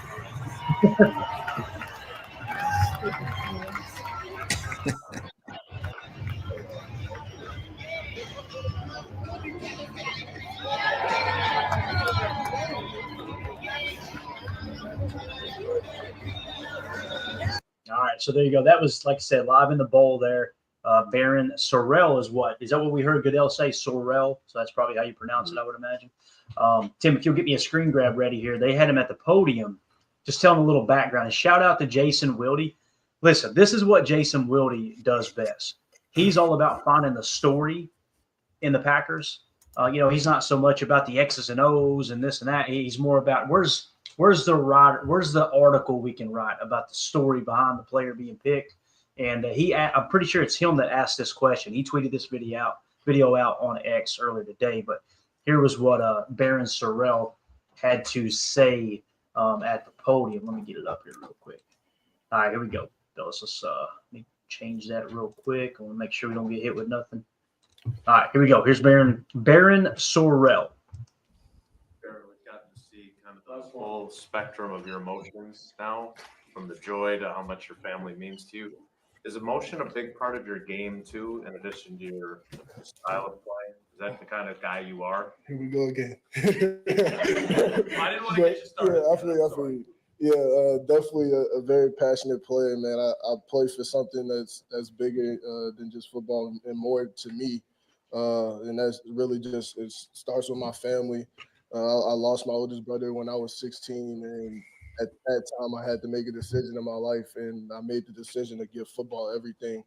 All right, so there you go. That was, like I said, live in the bowl there. Barron Sorrell is what? Is that what we heard Goodell say, Sorrell? So that's probably how you pronounce it, I would imagine. Tim, if you'll get me a screen grab ready here. They had him at the podium. Just tell him a little background. And shout out to Jason Wilde. Listen, this is what Jason Wilde does best. He's all about finding the story in the Packers. He's not so much about the X's and O's and this and that. He's more about where's the article we can write about the story behind the player being picked. And I'm pretty sure it's him that asked this question. He tweeted this video out on X earlier today. But here was what Barron Sorrell had to say at the podium. Let me get it up here real quick. All right, here we go, fellas. Let me change that real quick. I want to make sure we don't get hit with nothing. All right, here we go. Here's Barron Sorrell. We've gotten to see kind of the full spectrum of your emotions now, from the joy to how much your family means to you. Is emotion a big part of your game too, in addition to your style of play? Is that the kind of guy you are? Here we go again. I didn't want to get you started. Yeah, I feel you. Yeah, definitely a very passionate player, man. I play for something that's bigger than just football and more to me. And that's really just, it starts with my family. I lost my oldest brother when I was 16, and at that time I had to make a decision in my life, and I made the decision to give football everything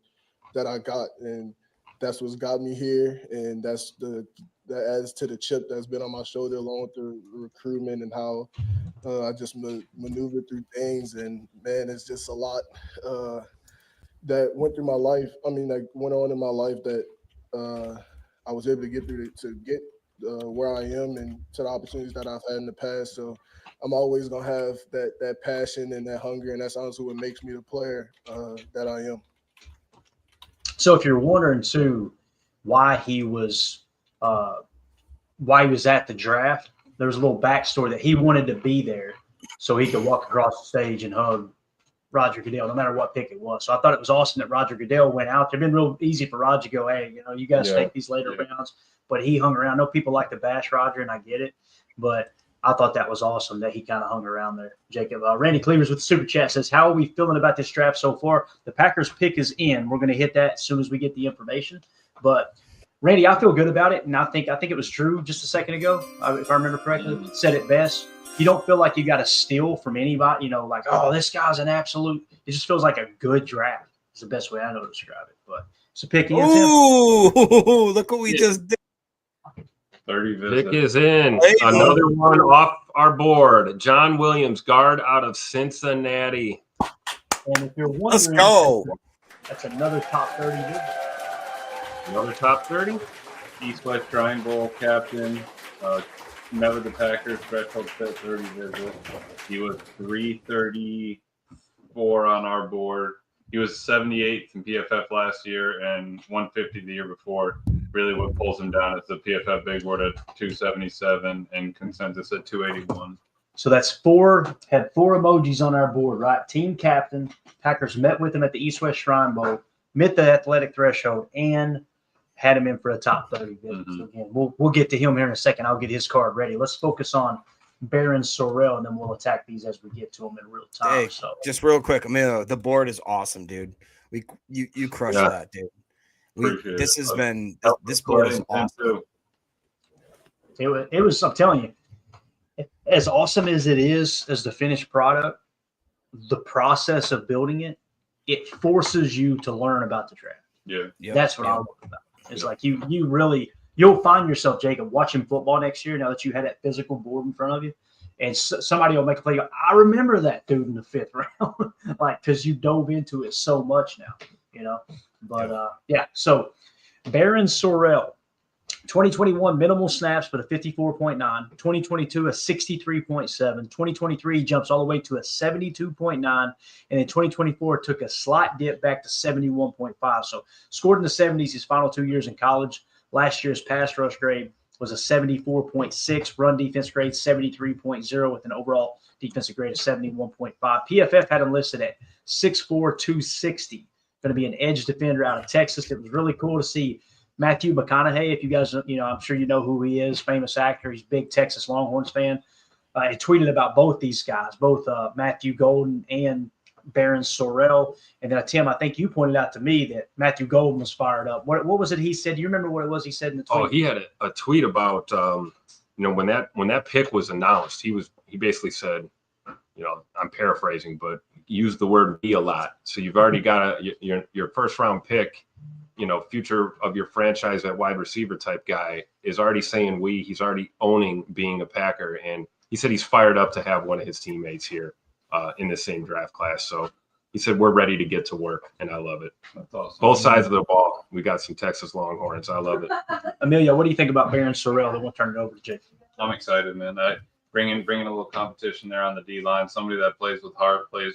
that I got. And that's what's got me here, and that adds to the chip that's been on my shoulder along with the recruitment and how I just maneuvered through things. And man, it's just a lot that went through my life. I mean, like went on in my life that I was able to get through to get where I am and to the opportunities that I've had in the past. So I'm always gonna have that passion and that hunger, and that's honestly what makes me the player that I am. So if you're wondering too why he was at the draft, there was a little backstory that he wanted to be there so he could walk across the stage and hug Roger Goodell, no matter what pick it was. So I thought it was awesome that Roger Goodell went out there. It'd been real easy for Roger to go, hey, you guys take these later rounds. But he hung around. I know people like to bash Roger, and I get it. But I thought that was awesome that he kind of hung around there. Jacob, Randy Cleavers with the Super Chat says, how are we feeling about this draft so far? The Packers pick is in. We're going to hit that as soon as we get the information. But, Randy, I feel good about it. And I think it was Drew just a second ago, if I remember correctly, said it best. You don't feel like you got to steal from anybody, like, oh, this guy's an absolute. It just feels like a good draft. It's the best way I know to describe it. But it's a pick in. Ooh, look what we just did. 30 visits. Pick is in. Another one off our board. John Williams, guard out of Cincinnati. And if you're wondering, Let's go. That's another top 30 visit. Another top 30? East-West Shrine Bowl captain. Met with the Packers. Threshold set 30 visits. He was 334 on our board. He was 78th in PFF last year and 150 the year before. Really what pulls him down is the PFF big board at 277 and consensus at 281. So that's had four emojis on our board, right? Team captain. Packers met with him at the East-West Shrine Bowl, met the athletic threshold, and had him in for a top 30 visit. So again, we'll get to him here in a second. I'll get his card ready. Let's focus on Barron Sorrell, and then we'll attack these as we get to them in real time. Hey, just real quick, the board is awesome, dude. You crushed that, dude. This board is awesome. It was. I'm telling you, as awesome as it is as the finished product, the process of building it forces you to learn about the draft. Yeah, that's what I love about it. It's like you'll find yourself, Jacob, watching football next year now that you had that physical board in front of you, and somebody will make a play. I remember that dude in the 5th round, because you dove into it so much now, But so Barron Sorrell, 2021 minimal snaps, but a 54.9. 2022 a 63.7. 2023 jumps all the way to a 72.9, and then 2024 took a slight dip back to 71.5. So scored in the 70s his final 2 years in college. Last year's pass rush grade was a 74.6, run defense grade 73.0, with an overall defensive grade of 71.5. PFF had him listed at 6'4", 260. Going to be an edge defender out of Texas. It was really cool to see Matthew McConaughey. If you guys, I'm sure you know who he is, famous actor. He's a big Texas Longhorns fan. He tweeted about both these guys, both Matthew Golden and Barron Sorrell. And then, Tim, I think you pointed out to me that Matthew Golden was fired up. What was it he said? Do you remember what it was he said in the tweet? Oh, he had a tweet about, when that pick was announced, he basically said, I'm paraphrasing, but used the word "be" a lot. So you've already got your first round pick, future of your franchise at wide receiver type guy is already saying he's already owning being a Packer. And he said he's fired up to have one of his teammates here in the same draft class. So he said, we're ready to get to work, and I love it. That's awesome. Both sides of the ball. We got some Texas Longhorns. I love it. Amelia, what do you think about Barron Sorrell? Then we'll turn it over to Jake. I'm excited, man. Bringing a little competition there on the D line. Somebody that plays with heart, plays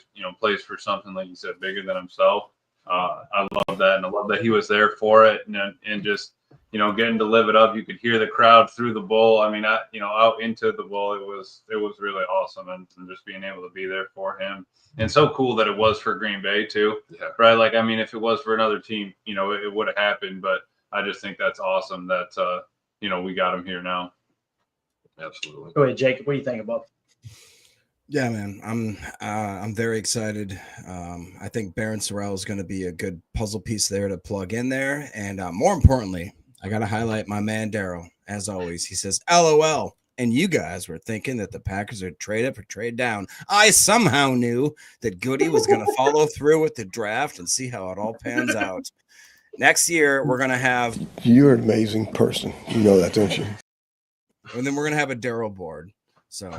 for something, like you said, bigger than himself. I love that, and I love that he was there for it, and just getting to live it up. You could hear the crowd through the bowl. I mean, out into the bowl, it was really awesome, and just being able to be there for him, and so cool that it was for Green Bay too, right? Like, I mean, if it was for another team, it would have happened, but I just think that's awesome that we got him here now. Absolutely. Go ahead, Jacob. What do you think about it? Yeah, man, I'm very excited. I think Barron Sorrell is going to be a good puzzle piece there to plug in there, and more importantly, I got to highlight my man Daryl. As always, he says, "LOL." And you guys were thinking that the Packers would trade up or trade down. I somehow knew that Goody was going to follow through with the draft and see how it all pans out. Next year, we're going to have, You're an amazing person. You know that, don't you? and then we're going to have a Daryl board. So,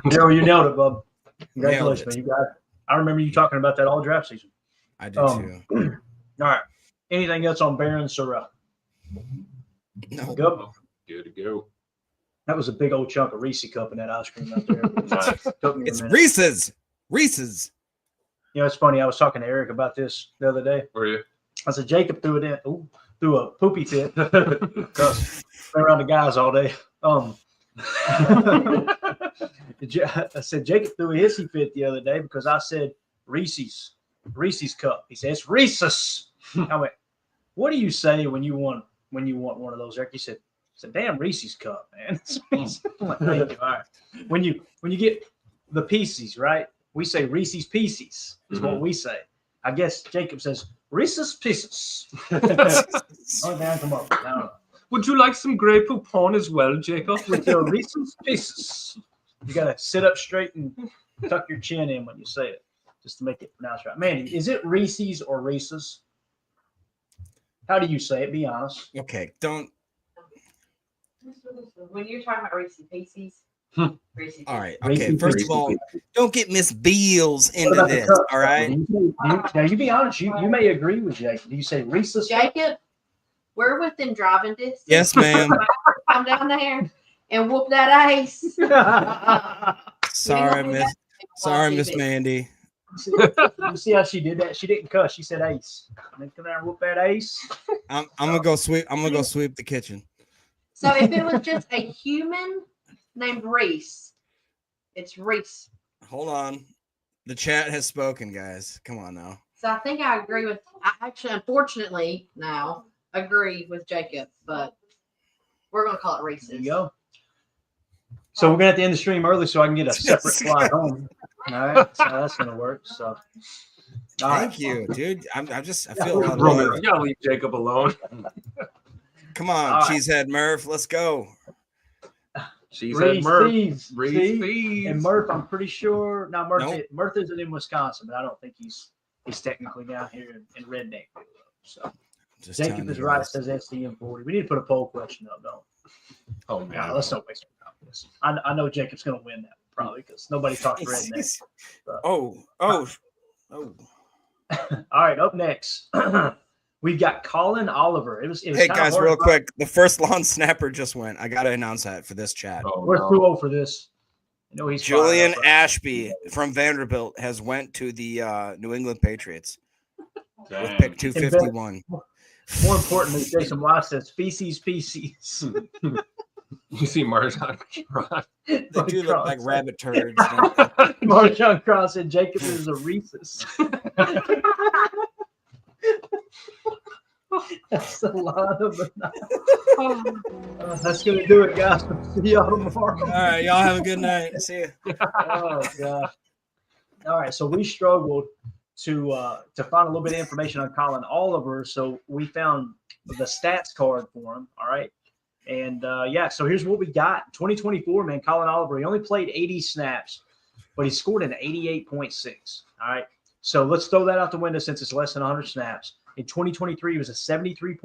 Daryl, you nailed it, bub. Nailed Congratulations, it. man. You got it. I remember you talking about that all draft season. I do too. All right. Anything else on Baron Sorrell? No. Go. Good to go. That was a big old chunk of Reese cup in that ice cream out there. Took me a It's minute. Reese's. Reese's. You know, it's funny. I was talking to Eric about this the other day. Were you? I said, Jacob threw it in, threw a poopy fit because been around the guys all day. I said, Jacob threw a hissy fit the other day because I said Reese's cup. He said, it's Reese's. I went, what do you say when you want one of those, Eric? He said, damn Reese's cup, man. I'm like, thank you. All right. When you get the pieces, right? We say Reese's Pieces is what we say. I guess Jacob says Reese's Pieces. Oh, man, come on. Now, Would you like some Grey Poupon as well, Jacob? with your Reese's Pieces, you got to sit up straight and tuck your chin in when you say it, just to make it pronounced right. Mandy, is it Reese's or Reese's? How do you say it? Be honest. Okay, don't. When you're talking about Reese's Pieces, Reese's All right. Reese's Okay. First Pieces. of all, don't get Miss Beals What into about the this. cup? All right. Now, you be honest. You may agree with Jacob. Do you say Reese's? Jacob, we're within driving distance. Yes, ma'am. Come down there and whoop that ace. Sorry, Miss. Sorry, Miss Mandy. You see how she did that? She didn't cuss. She said ace. And then come down and whoop that ace. I'm gonna go sweep. I'm gonna go sweep the kitchen. So if it was just a human named Reese, it's Reese. Hold on. The chat has spoken, guys. Come on now. So I think I agree with. I actually, unfortunately, now agree with Jacob, but we're gonna call it Reese's. There you go. So we're gonna have to end the stream early so I can get a separate flight home. All right, so that's gonna work. So all Thank right. you, dude. I feel a Yeah, lot of Roman, love. you gotta leave Jacob alone. Come on, All right. Cheesehead Murph. Let's go. She's at Murph. Reese, Reese. see? And Murph, I'm pretty sure. Now Murph, Nope. Murph isn't in Wisconsin, but I don't think he's technically down here in Redneck. So Just telling Jacob you is right. It guys. says STM40. We need to put a poll question up, though. Oh No, man. let's not waste our time with this. I know Jacob's going to win that probably because nobody talks redneck. Oh. All right, up next, we've got Colin Oliver. It was Hey kinda guys, hard real to- quick. The first lawn snapper just went. I gotta announce that for this chat. Oh, We're no. too old for this. You know he's fired Julian up, right? Ashby from Vanderbilt has went to the New England Patriots with Dang. pick 251. More importantly, Jason Wise says feces. You see Marjan Trot. They do look like rabbit turds. Marshawn Cross said Jacob is a Reese's. That's a lot of it. That's going to do it, guys. See y'all tomorrow. All right, y'all have a good night. See you. Oh god. All right, so we struggled to find a little bit of information on Colin Oliver, so we found the stats card for him. All right, and so here's what we got. 2024, man, Colin Oliver. He only played 80 snaps, but he scored an 88.6. All right, so let's throw that out the window since it's less than 100 snaps. In 2023, he was a 73.0.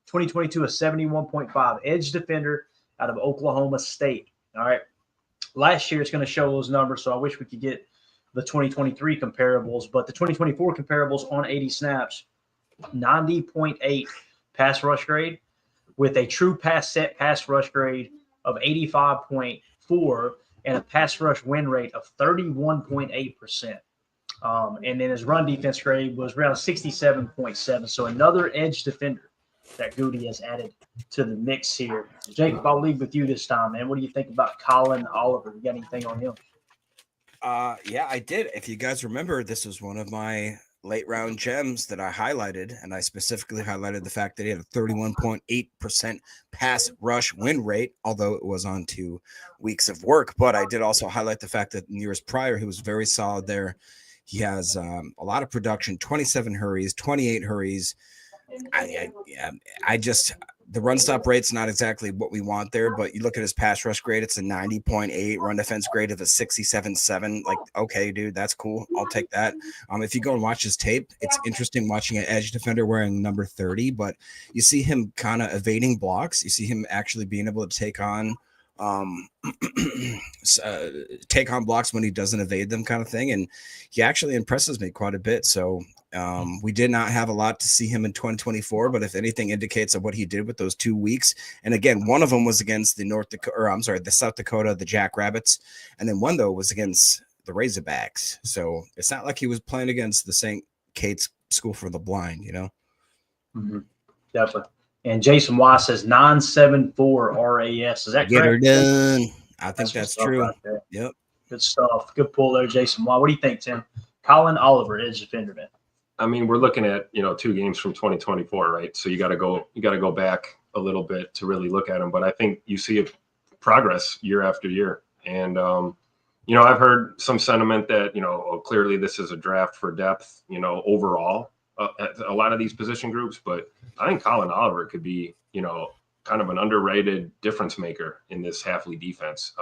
2022, a 71.5 edge defender out of Oklahoma State. All right. Last year, it's going to show those numbers, so I wish we could get the 2023 comparables. But the 2024 comparables on 80 snaps, 90.8 pass rush grade with a true pass rush grade of 85.4 and a pass rush win rate of 31.8%. And then his run defense grade was around 67.7. So another edge defender that Goody has added to the mix here. Jacob, I'll leave with you this time, man. What do you think about Colin Oliver? You got anything on him? Yeah, I did. If you guys remember, this was one of my late round gems that I highlighted, and I specifically highlighted the fact that he had a 31.8% pass rush win rate, although it was on 2 weeks of work. But I did also highlight the fact that in years prior, he was very solid there. He has a lot of production, 27 hurries, 28 hurries. I just the run stop rate's not exactly what we want there, but you look at his pass rush grade, it's a 90.8, run defense grade of a 67.7. Like, okay, dude, that's cool. I'll take that. If you go and watch his tape, it's interesting watching an edge defender wearing number 30, but you see him kind of evading blocks. You see him actually being able to take on blocks when he doesn't evade them, kind of thing. And he actually impresses me quite a bit. So we did not have a lot to see him in 2024, but if anything indicates of what he did with those 2 weeks, and again, one of them was against the South Dakota, the Jackrabbits, and then one though was against the Razorbacks. So it's not like he was playing against the St. Kate's School for the Blind, you know. Mm-hmm. Definitely. And Jason Wise says 974 RAS. Is that Get her correct? done. I think that's what's up true. right there. Yep. Good stuff. Good pull there, Jason Wise. What do you think, Tim? Colin Oliver, edge defender, man. I mean, we're looking at 2 games from 2024, right? So you got to go back a little bit to really look at them. But I think you see progress year after year. And I've heard some sentiment that clearly this is a draft for depth, overall at a lot of these position groups. But I think Colin Oliver could be kind of an underrated difference maker in this Hafley defense.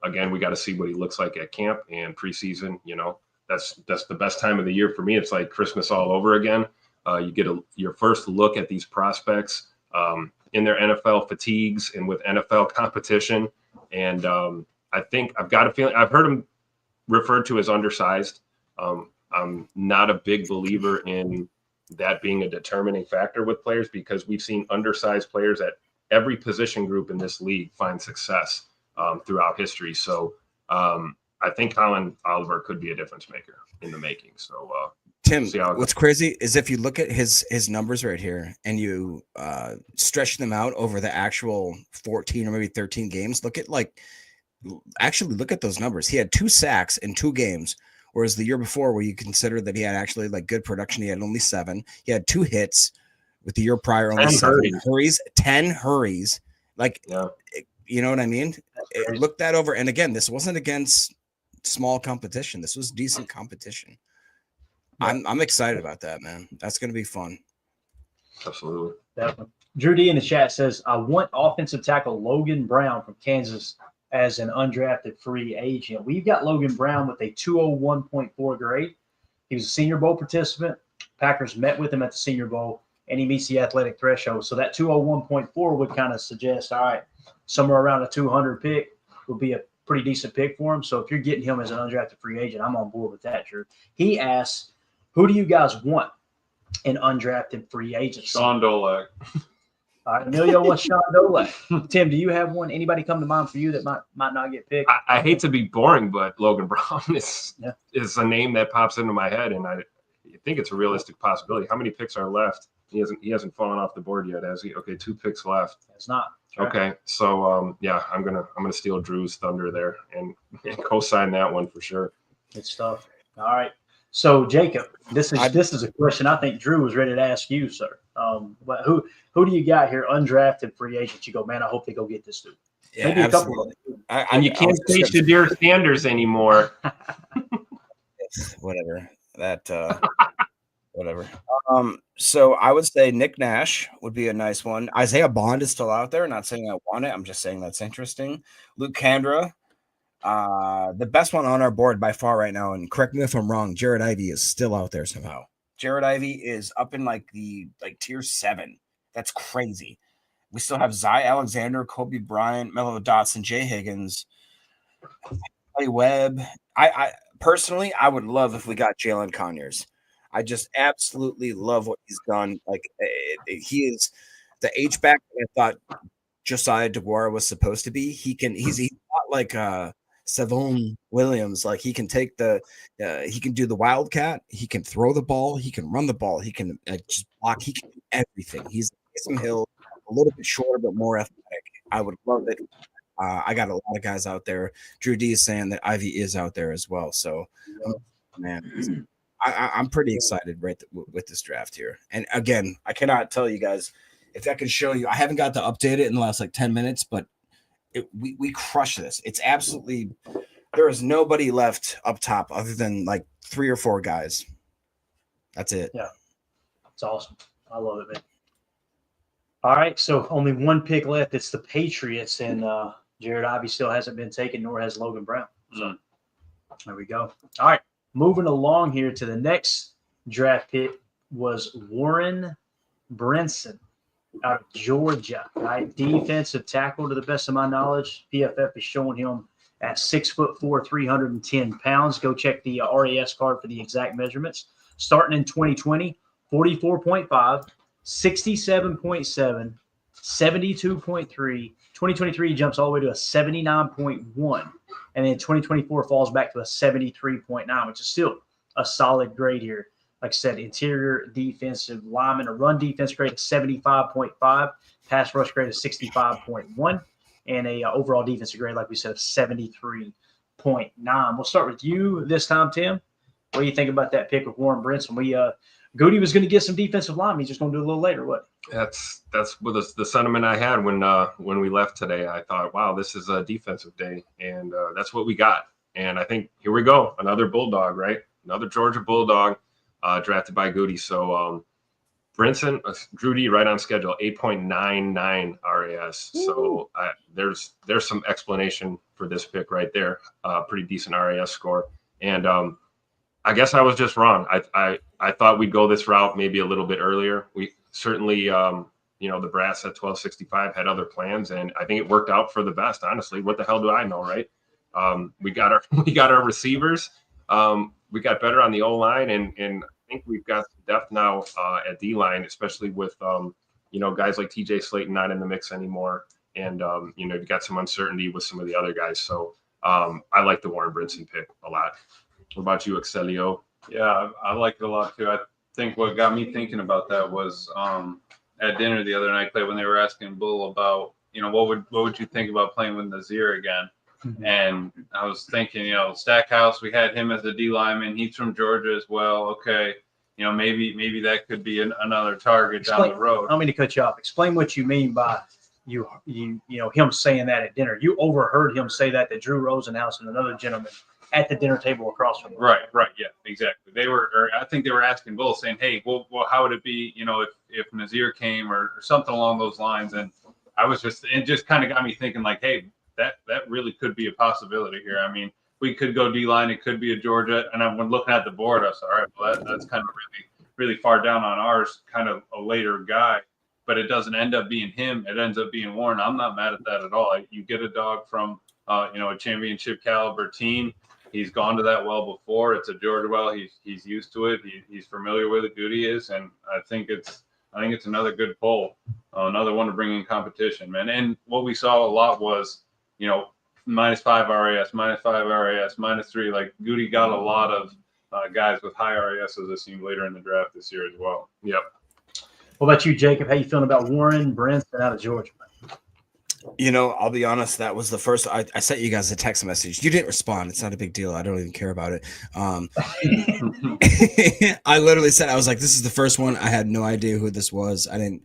Again, we got to see what he looks like at camp and preseason. That's the best time of the year for me. It's like Christmas all over again. You get your first look at these prospects in their NFL fatigues and with NFL competition. And I think I've got a feeling I've heard him referred to as undersized. I'm not a big believer in that being a determining factor with players because we've seen undersized players at every position group in this league find success throughout history. So I think Colin Oliver could be a difference maker in the making. So, Tim, what's crazy is if you look at his numbers right here and you stretch them out over the actual 14 or maybe 13 games, look at those numbers. He had 2 sacks in 2 games, whereas the year before, where you consider that he had actually good production, he had only 7. He had 2 hits with the year prior, only 7 hurries, 10 hurries. You know what I mean? Look that over. And again, this wasn't against small competition. This was decent competition. I'm excited about that, man. That's going to be fun. Absolutely. Definitely. Drew D in the chat says, I want offensive tackle Logan Brown from Kansas as an undrafted free agent. We've got Logan Brown with a 201.4 grade. He was a Senior Bowl participant. Packers met with him at the Senior Bowl, and he meets the athletic threshold. So that 201.4 would kind of suggest, all right, somewhere around a 200 pick would be a pretty decent pick for him. So if you're getting him as an undrafted free agent, I'm on board with that, Drew. He asks, who do you guys want in undrafted free agents? Sean Dolak. All right, Emilio wants Sean Dolak. Tim, do you have one? Anybody come to mind for you that might not get picked? I hate to be boring, but Logan Brown is a name that pops into my head, and I think it's a realistic possibility. How many picks are left? He hasn't fallen off the board yet, has he? Okay, 2 picks left. It's not. Okay, so I'm gonna steal Drew's thunder there and co-sign that one for sure. Good stuff. All right. So Jacob, this is a question I think Drew was ready to ask you, sir. But who do you got here, undrafted free agents? You go, man, I hope they go get this dude. Yeah, maybe absolutely. And you can't say Shadir Sanders anymore. Whatever. Whatever. So I would say Nick Nash would be a nice one. Isaiah Bond is still out there. Not saying I want it. I'm just saying that's interesting. Luke Kandra, the best one on our board by far right now. And correct me if I'm wrong. Jared Ivey is still out there somehow. Jared Ivey is up in tier 7. That's crazy. We still have Zy Alexander, Kobe Bryant, Mello Dotson, Jay Higgins, Clay Webb. I personally, I would love if we got Jalen Conyers. I just absolutely love what he's done. He is the H-back I thought Josiah DeGuara was supposed to be. He's not like Savon Williams. Like he can take he can do the wildcat. He can throw the ball. He can run the ball. He can just block. He can do everything. He's Taysom Hill, a little bit shorter but more athletic. I would love it. I got a lot of guys out there. Drew D is saying that Ivy is out there as well. So, man, I'm pretty excited with this draft here. And again, I cannot tell you guys if I can show you. I haven't got to update it in the last 10 minutes, but we crush this. It's absolutely there is nobody left up top other than 3 or 4 guys. That's it. Yeah, it's awesome. I love it, man. All right, so only one pick left. It's the Patriots, and Jared Ivey still hasn't been taken, nor has Logan Brown. So there we go. All right, moving along here to the next draft pick was Warren Brinson out of Georgia. Right, defensive tackle to the best of my knowledge. PFF is showing him at 6'4", 310 pounds. Go check the RAS card for the exact measurements. Starting in 2020, 44.5. 67.7, 72.3. 2023 jumps all the way to a 79.1. And then 2024 falls back to a 73.9, which is still a solid grade here. Like I said, interior defensive lineman, a run defense grade of 75.5, pass rush grade of 65.1, and a overall defensive grade, like we said, of 73.9. We'll start with you this time, Tim. What do you think about that pick with Warren Brinson? Goody was going to get some defensive line. He's just going to do a little later. What? That's what the sentiment I had when we left today. I thought, wow, this is a defensive day, and that's what we got. And I think here we go, another Bulldog, right? Another Georgia Bulldog drafted by Goody. So Brinson, Drew D, right on schedule, 8.99 RAS. So there's some explanation for this pick right there. Pretty decent RAS score, and I guess I was just wrong. I thought we'd go this route maybe a little bit earlier. We certainly, the brass at 1265 had other plans, and I think it worked out for the best. Honestly, what the hell do I know, right? We got our receivers. We got better on the O line, and I think we've got some depth now at D line, especially with guys like TJ Slayton not in the mix anymore, and you got some uncertainty with some of the other guys. So I like the Warren Brinson pick a lot. What about you, Excelio? Yeah, I like it a lot too. I think what got me thinking about that was at dinner the other night, Clay, when they were asking Bull about, what would you think about playing with Nazir again? Mm-hmm. And I was thinking, Stackhouse, we had him as a D lineman. He's from Georgia as well. Okay, maybe that could be another target down the road. I don't mean to cut you off. Explain what you mean by him saying that at dinner. You overheard him say that to Drew Rosenhaus and another gentleman at the dinner table across from him. Right, yeah, exactly. I think they were asking Bull, saying, "Hey, well, how would it be, if Nazir came or something along those lines?" And it just kind of got me thinking, like, hey, that really could be a possibility here. I mean, we could go D line, it could be a Georgia, and when looking at the board, I said, all right, well, that's kind of really far down on ours, kind of a later guy, but it doesn't end up being him. It ends up being Warren. I'm not mad at that at all. You get a dog from a championship caliber team. He's gone to that well before. It's a Georgia well. He's used to it. He's familiar with it. Goody is, and I think it's another good pull, another one to bring in competition, man. And what we saw a lot was, -5 RAS, -5 RAS, -3. Like Goody got a lot of guys with high RASs, it seemed, later in the draft this year as well. Yep. What about you, Jacob? How you feeling about Warren Brinson out of Georgia? I'll be honest. That was the first. I sent you guys a text message. You didn't respond. It's not a big deal. I don't even care about it. I literally said, I was like, this is the first one. I had no idea who this was. I didn't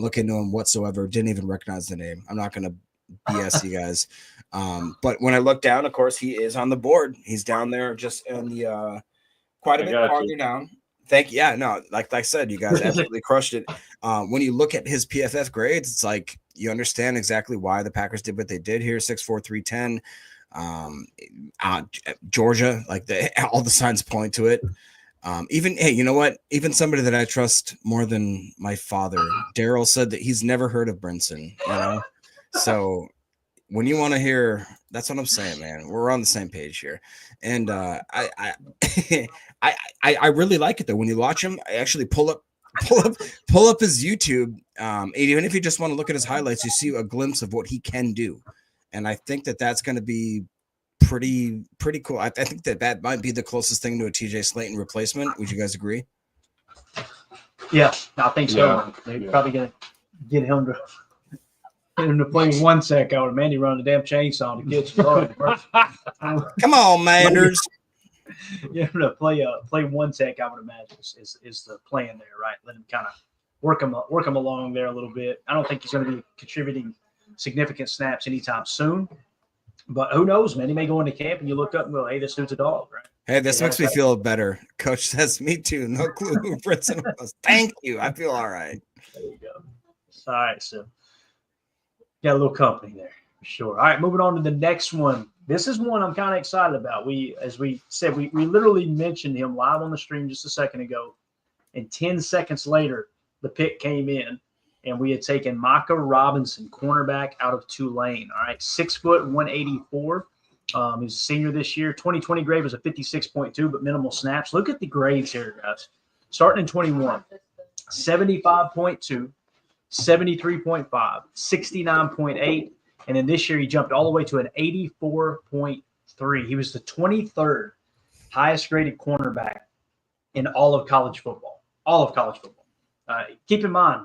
look into him whatsoever. Didn't even recognize the name. I'm not gonna BS you guys. But when I look down, of course, he is on the board. He's down there, just in the quite a bit farther down. Thank you. Yeah, no, like I said, you guys absolutely crushed it. When you look at his PFF grades, it's like you understand exactly why the Packers did what they did here. 6'4", 310. Georgia, all the signs point to it. Hey, you know what? Even somebody that I trust more than my father, Daryl, said that he's never heard of Brinson. So when you want to hear, that's what I'm saying, man. We're on the same page here, and I really like it though. When you watch him, I actually pull up his YouTube. Even if you just want to look at his highlights, you see a glimpse of what he can do, and I think that's going to be pretty cool. I think that might be the closest thing to a TJ Slayton replacement. Would you guys agree? Yeah, I think so. Yeah. They're probably going to get him to play 1 sec. I would imagine he run the damn chainsaw in the kitchen. Come on, Manders. Yeah, to play 1 sec, I would imagine is the plan there, right? Let him kind of work him along there a little bit. I don't think he's going to be contributing significant snaps anytime soon, but who knows, man? He may go into camp and you look up and go, "Hey, this dude's a dog," right? Hey, this makes me feel better. Coach says, "Me too." No clue who Brinson was. Thank you. I feel all right. There you go. All right, so got a little company there for sure. All right, moving on to the next one. This is one I'm kind of excited about. As we said, we literally mentioned him live on the stream just a second ago, and 10 seconds later, the pick came in, and we had taken Micah Robinson, cornerback out of Tulane. All right, 6 foot 184. He's a senior this year. 2020 grade was a 56.2, but minimal snaps. Look at the grades here, guys. Starting in 21, 75.2, 73.5, 69.8. And then this year he jumped all the way to an 84.3. He was the 23rd highest graded cornerback in all of college football. All of college football. Keep in mind,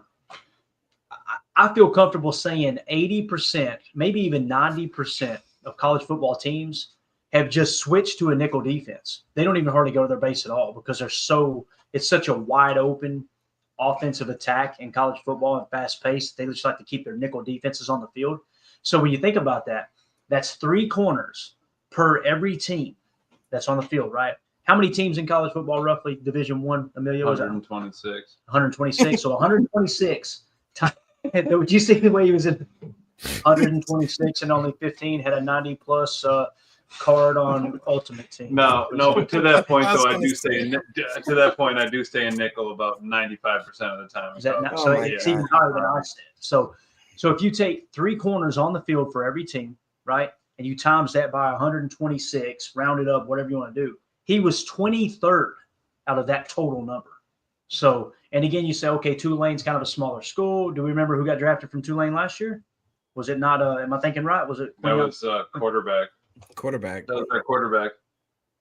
I feel comfortable saying 80%, maybe even 90% of college football teams have just switched to a nickel defense. They don't even hardly go to their base at all because it's such a wide open offensive attack in college football and fast paced. They just like to keep their nickel defenses on the field. So when you think about that, that's 3 corners per every team that's on the field, right? How many teams in college football, roughly, Division I, Emilio? 126. 126. So 126. Would you see the way he was in 126 and only 15 had a 90-plus card on Ultimate Team? No, but to that point, I was though, I gonna do stay in nickel about 95% of the time. Is that not, Oh so my it's God. even higher than I said. So if you take 3 corners on the field for every team, right, and you times that by 126, round it up, whatever you want to do, he was 23rd out of that total number. So, and again, you say, okay, Tulane's kind of a smaller school. Do we remember who got drafted from Tulane last year? Was it not? Am I thinking right? Was it? That was quarterback. Quarterback. That was our quarterback.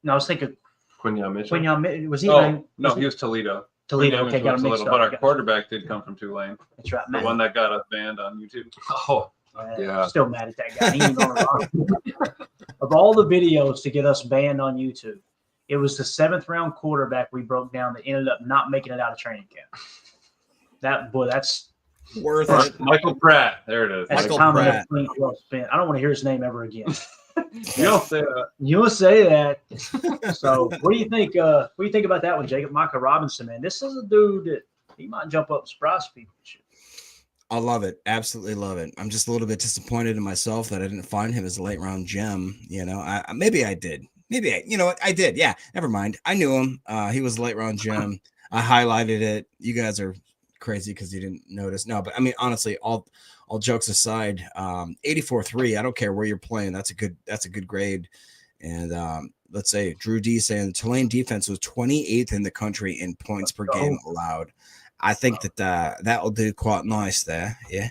No, I was thinking Quinyon Mitchell. Quinyon. Was he? Oh, no, he was Toledo. Toledo. Quinyon Okay, Mitchell got was him mixed Toledo, up. but our Gotcha. quarterback did come from Tulane. That's right, The Matt. one that got us banned on YouTube. Oh, Yeah. Still mad at that guy. He ain't on the roster. Of all the videos to get us banned on YouTube, it was the 7th round quarterback we broke down that ended up not making it out of training camp. That's Worth it. Michael Pratt. There it is. that's Michael time Pratt. well spent. I don't want to hear his name ever again. You don't say that. You'll say that. So, what do you think? What do you think about that one, Jacob? Micah Robinson, man, this is a dude that he might jump up and surprise people. I love it. Absolutely love it. I'm just a little bit disappointed in myself that I didn't find him as a late round gem. You know, maybe I did. You know what? I did. Yeah. Never mind. I knew him. He was a late round gem. I highlighted it. You guys are crazy because you didn't notice. No, but I mean, honestly, all jokes aside, 84.3. I don't care where you're playing. That's a good grade. And let's say Drew D saying the Tulane defense was 28th in the country in points per game allowed. I think that will do quite nice there. Yeah.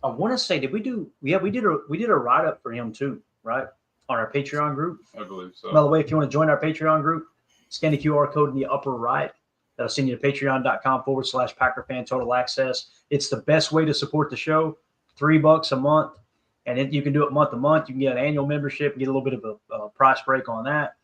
I want to say, did we do? Yeah, we did a write up for him too, right? On our Patreon group. I believe so. By the way, if you want to join our Patreon group, scan the QR code in the upper right. That'll send you to patreon.com/Packer Fan Total Access. It's the best way to support the show. $3 a month. And you can do it month to month. You can get an annual membership, get a little bit of a price break on that.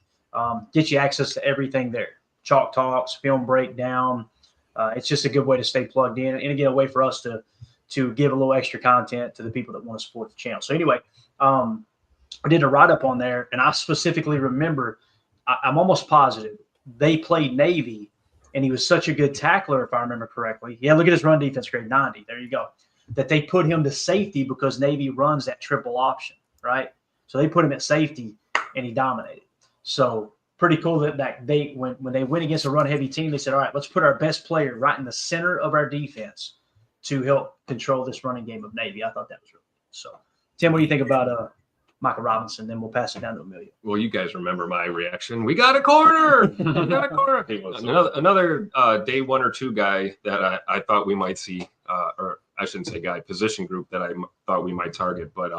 Get you access to everything there. Chalk talks, film breakdown. It's just a good way to stay plugged in. And again, a way for us to give a little extra content to the people that want to support the channel. So anyway, I did a write-up on there, and I specifically remember, I'm almost positive, they played Navy, and he was such a good tackler, if I remember correctly. Yeah, look at his run defense grade, 90. There you go. That they put him to safety because Navy runs that triple option, right? So they put him at safety, and he dominated. So pretty cool that they when they went against a run-heavy team, they said, all right, let's put our best player right in the center of our defense to help control this running game of Navy. I thought that was really good. So, Tim, what do you think about Micah Robinson? Then we'll pass it down to Amelia. well, you guys remember my reaction. We got a corner. We got a corner. He was Another day 1 or 2 guy that I thought we might see, or I shouldn't say guy, position group that I thought we might target. But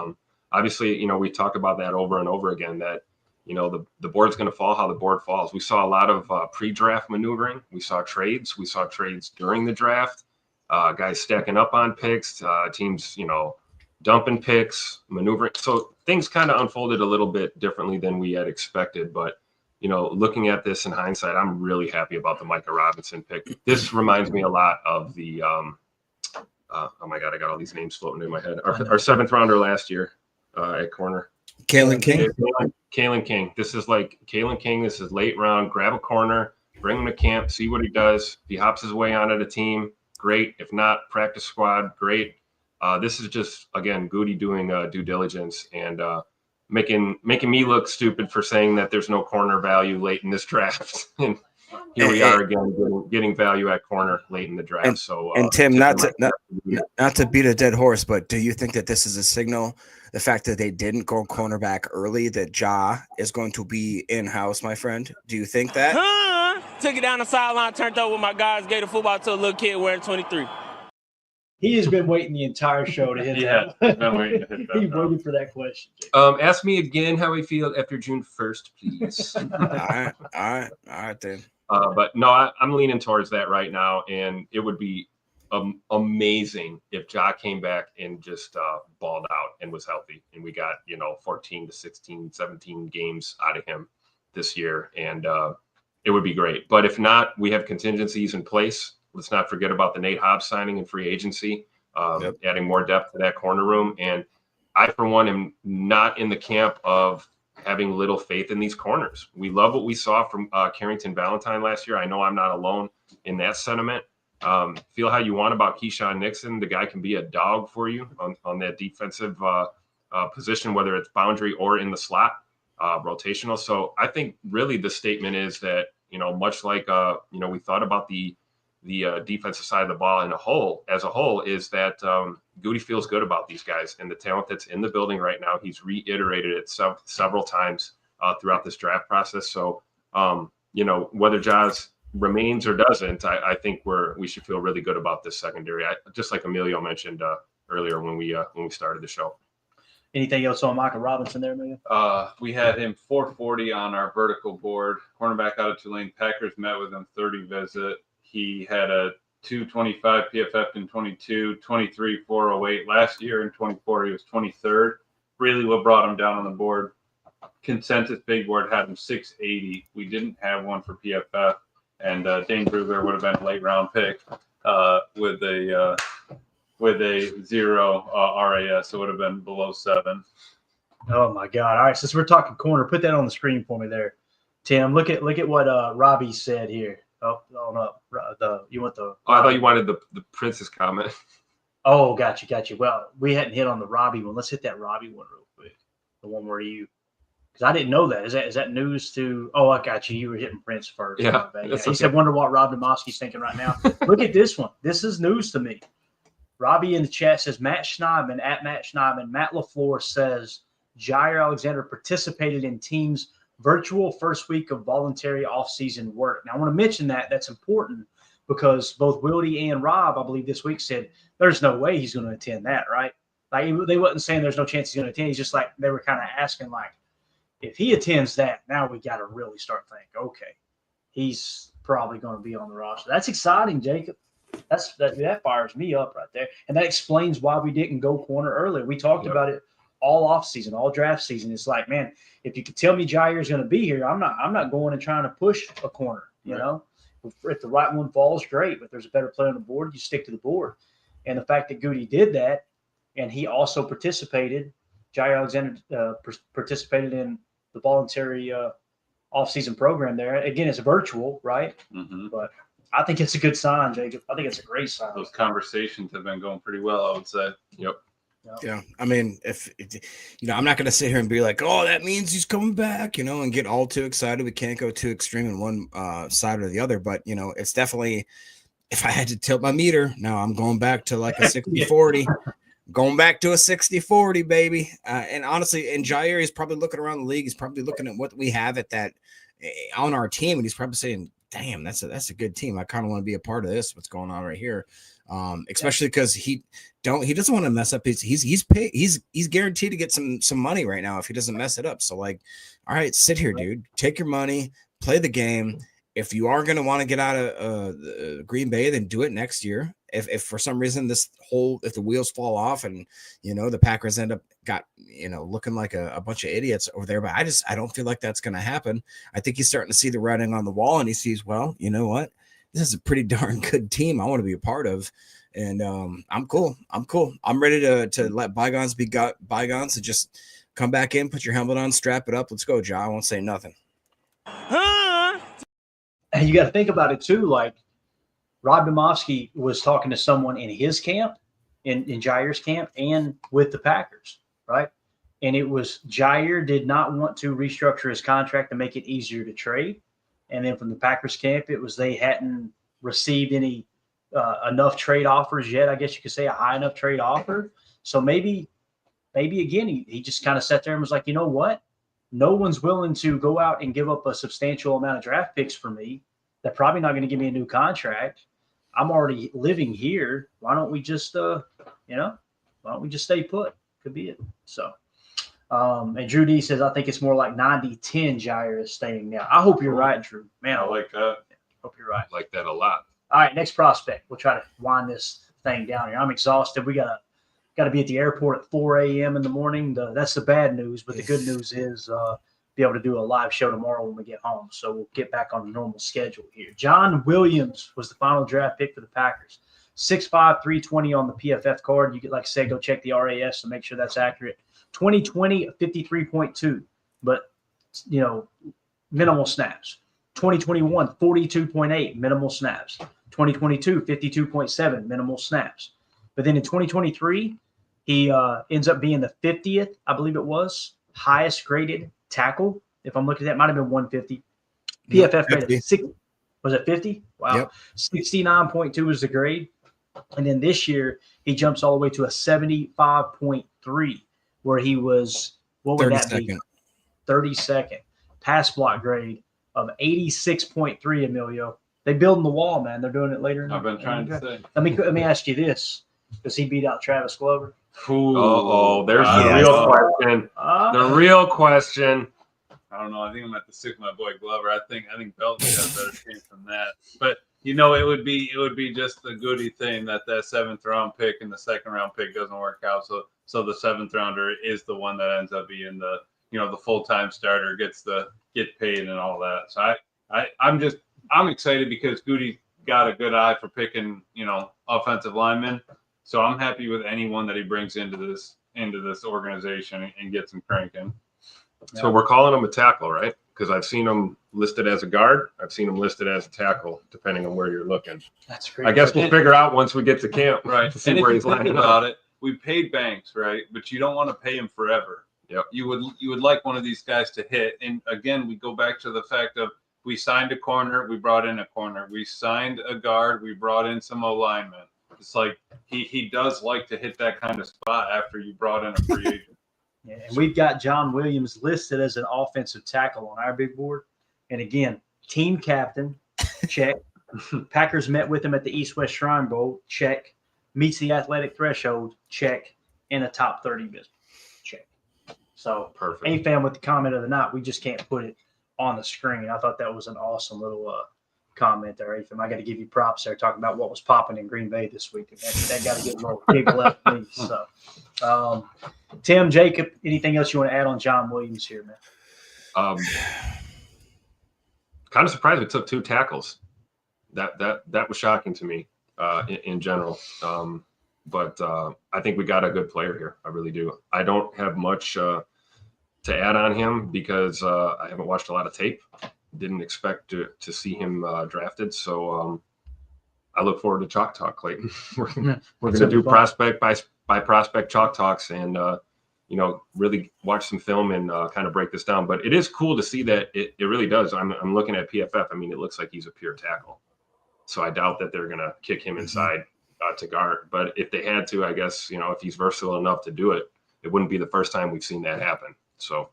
obviously, you know, we talk about that over and over again, that, you know, the board's going to fall how the board falls. We saw a lot of pre-draft maneuvering. We saw trades. We saw trades during the draft, guys stacking up on picks, teams, you know, dumping picks, maneuvering. So things kind of unfolded a little bit differently than we had expected. But, you know, looking at this in hindsight, I'm really happy about the Micah Robinson pick. This reminds me a lot of the, oh my God, I got all these names floating in my head. Our 7th rounder last year at corner. Kalen King. Kalen King. This is like Kalen King. This is late round. Grab a corner, bring him to camp, see what he does. If he hops his way onto the team, great. If not, practice squad, great. This is just, again, Goody doing due diligence and making me look stupid for saying that there's no corner value late in this draft. And here we are again getting value at corner late in the draft. And Tim, not to beat a dead horse, but do you think that this is a signal, the fact that they didn't go cornerback early, that Ja is going to be in-house, my friend? Do you think that? Took it down the sideline, turned over with my guys, gave the football to a little kid wearing 23. He has been waiting the entire show to hit that. Been waiting to hit that. He waited for that question. Ask me again how I feel after June 1st, please. All right, then. But no, I'm leaning towards that right now, and it would be amazing if Ja came back and just balled out and was healthy, and we got 14 to 16, 17 games out of him this year, and it would be great. But if not, we have contingencies in place. Let's not forget about the Nate Hobbs signing in free agency, adding more depth to that corner room. And I, for one, am not in the camp of having little faith in these corners. We love what we saw from Carrington Valentine last year. I know I'm not alone in that sentiment. Feel how you want about Keyshawn Nixon. The guy can be a dog for you on that defensive position, whether it's boundary or in the slot, rotational. So I think really the statement is that, much like, we thought about the defensive side of the ball as a whole, is that Goody feels good about these guys and the talent that's in the building right now. He's reiterated it several times throughout this draft process. So, whether Jaws remains or doesn't, I think we should feel really good about this secondary. Just like Emilio mentioned earlier when we started the show. Anything else on Micah Robinson there, Emilio? We had him 440 on our vertical board. Cornerback out of Tulane. Packers met with him 30 visit. He had a 225 PFF in 22, 23, 408 last year. In 24, he was 23rd. Really what brought him down on the board. Consensus big board had him 680. We didn't have one for PFF. And Dane Brugler would have been a late round pick with a 0 RAS. So it would have been below 7. Oh my God! All right, since we're talking corner, put that on the screen for me there, Tim. Look at what Robbie said here. Oh no! You want the? Oh, I thought you wanted the Princess comment. Oh, got you. Well, we hadn't hit on the Robbie one. Let's hit that Robbie one real quick. The one where because I didn't know that. Is that news to? Oh, I got you. You were hitting Prince first. Yeah. He said, "Wonder what Rob Demoski's thinking right now." Look at this one. This is news to me. Robbie in the chat says Matt Schneidman at Matt Schneidman. Matt LaFleur says Jair Alexander participated in teams' virtual first week of voluntary off-season work. Now, I want to mention that's important because both Wildy and Rob, I believe this week, said there's no way he's going to attend that, right? Like they wasn't saying there's no chance he's going to attend. He's just like they were kind of asking, like, if he attends that, now we got to really start thinking, okay, he's probably going to be on the roster. That's exciting, Jacob. That fires me up right there, and that explains why we didn't go corner earlier. We talked about it all off season, all draft season. It's like, man, if you could tell me Jair is going to be here, I'm not going and trying to push a corner. You know, if the right one falls, great. But there's a better player on the board, you stick to the board. And the fact that Goody did that, and he also participated, Jair Alexander participated in the voluntary off-season program there. Again, it's virtual, right? Mm-hmm. But I think it's a good sign, Jacob. I think it's a great sign. Those conversations have been going pretty well, I would say. Yep. Yeah, I mean, if I'm not going to sit here and be like, oh, that means he's coming back, and get all too excited. We can't go too extreme in one side or the other, but it's definitely, if I had to tilt my meter, now I'm going back to like a 60-40, going back to a 60-40, baby. And honestly, and Jair is probably looking around the league. He's probably looking at what we have at that on our team, and he's probably saying, damn, that's a good team. I kind of want to be a part of this. What's going on right here? Especially because he doesn't want to mess up. He's paid. He's guaranteed to get some money right now if he doesn't mess it up. So like, all right, sit here, dude. Take your money, play the game. If you are going to want to get out of Green Bay, then do it next year. If for some reason if the wheels fall off and the Packers end up looking like a bunch of idiots over there, but I don't feel like that's going to happen. I think he's starting to see the writing on the wall, and he sees, well, you know what, this is a pretty darn good team I want to be a part of, and I'm cool. I'm ready to let bygones be bygones and just come back in, put your helmet on, strap it up, let's go, Ja. I won't say nothing. And you got to think about it too, like, Rob Domofsky was talking to someone in his camp, in Jair's camp, and with the Packers, right? And it was Jair did not want to restructure his contract to make it easier to trade. And then from the Packers camp, it was they hadn't received any enough trade offers yet. I guess you could say a high enough trade offer. So maybe again, he just kind of sat there and was like, you know what? No one's willing to go out and give up a substantial amount of draft picks for me. They're probably not going to give me a new contract. I'm already living here. Why don't we just, why don't we just stay put? Could be it. So, and Drew D says, I think it's more like 90-10 Jair is staying now. I hope you're right, Drew. Man, I like that. Hope you're right. I like that a lot. All right, next prospect. We'll try to wind this thing down here. I'm exhausted. We got to be at the airport at 4 a.m. in the morning. That's the bad news, but the good news is be able to do a live show tomorrow when we get home. So we'll get back on the normal schedule here. John Williams was the final draft pick for the Packers. 6'5", 320 on the PFF card. You could, like I said, go check the RAS to make sure that's accurate. 2020, 53.2, but, minimal snaps. 2021, 42.8, minimal snaps. 2022, 52.7, minimal snaps. But then in 2023, he ends up being the 50th, I believe it was, highest graded tackle. If I'm looking at that, might have been 150. PFF graded 6. Was it 50? Wow. Yep. 69.2 was the grade. And then this year, he jumps all the way to a 75.3, where he was, what would that be? 32nd. Pass block grade of 86.3, Emilio. They building the wall, man. They're doing it later. I've been trying to say. Let me ask you this. Does he beat out Travis Glover? There's the real question. The real question. I don't know. I think I'm going to have to stick with my boy Glover. I think Belton has a better chance than that. But it would be just the goody thing that 7th round pick and the 2nd round pick doesn't work out. So the 7th rounder is the one that ends up being the full-time starter, get paid and all that. So I'm excited because Goody got a good eye for picking, offensive linemen. So I'm happy with anyone that he brings into this organization and gets him cranking. So we're calling him a tackle, right? Because I've seen him listed as a guard. I've seen him listed as a tackle, depending on where you're looking. That's great. I guess we'll figure out once we get to camp, right? To see where he's lining about up. it. We paid Banks, right? But you don't want to pay him forever. Yep. You would like one of these guys to hit. And again, we go back to the fact of we signed a corner, we brought in a corner. We signed a guard, we brought in some alignment. It's like he does like to hit that kind of spot after you brought in a free agent. Yeah, and we've got John Williams listed as an offensive tackle on our big board. And again, team captain, check. Packers met with him at the East-West Shrine Bowl, check. Meets the athletic threshold, check. In a top 30 business, check. So perfect. A-Fan with the comment of the night, we just can't put it on the screen. I thought that was an awesome little comment there, A-Fan. I got to give you props there talking about what was popping in Green Bay this week. That got to get a little big left, please. So, Tim, Jacob, anything else you want to add on John Williams here, man? Kind of surprised we took 2 tackles. That was shocking to me in general. But I think we got a good player here. I really do. I don't have much to add on him because I haven't watched a lot of tape. Didn't expect to see him drafted. So I look forward to Chalk Talk, Clayton. We're going to do prospect by prospect Chalk Talks and, really watch some film and kind of break this down. But it is cool to see that it really does. I'm looking at PFF. I mean, it looks like he's a pure tackle. So I doubt that they're going to kick him inside to guard. But if they had to, I guess, if he's versatile enough to do it, it wouldn't be the first time we've seen that happen. So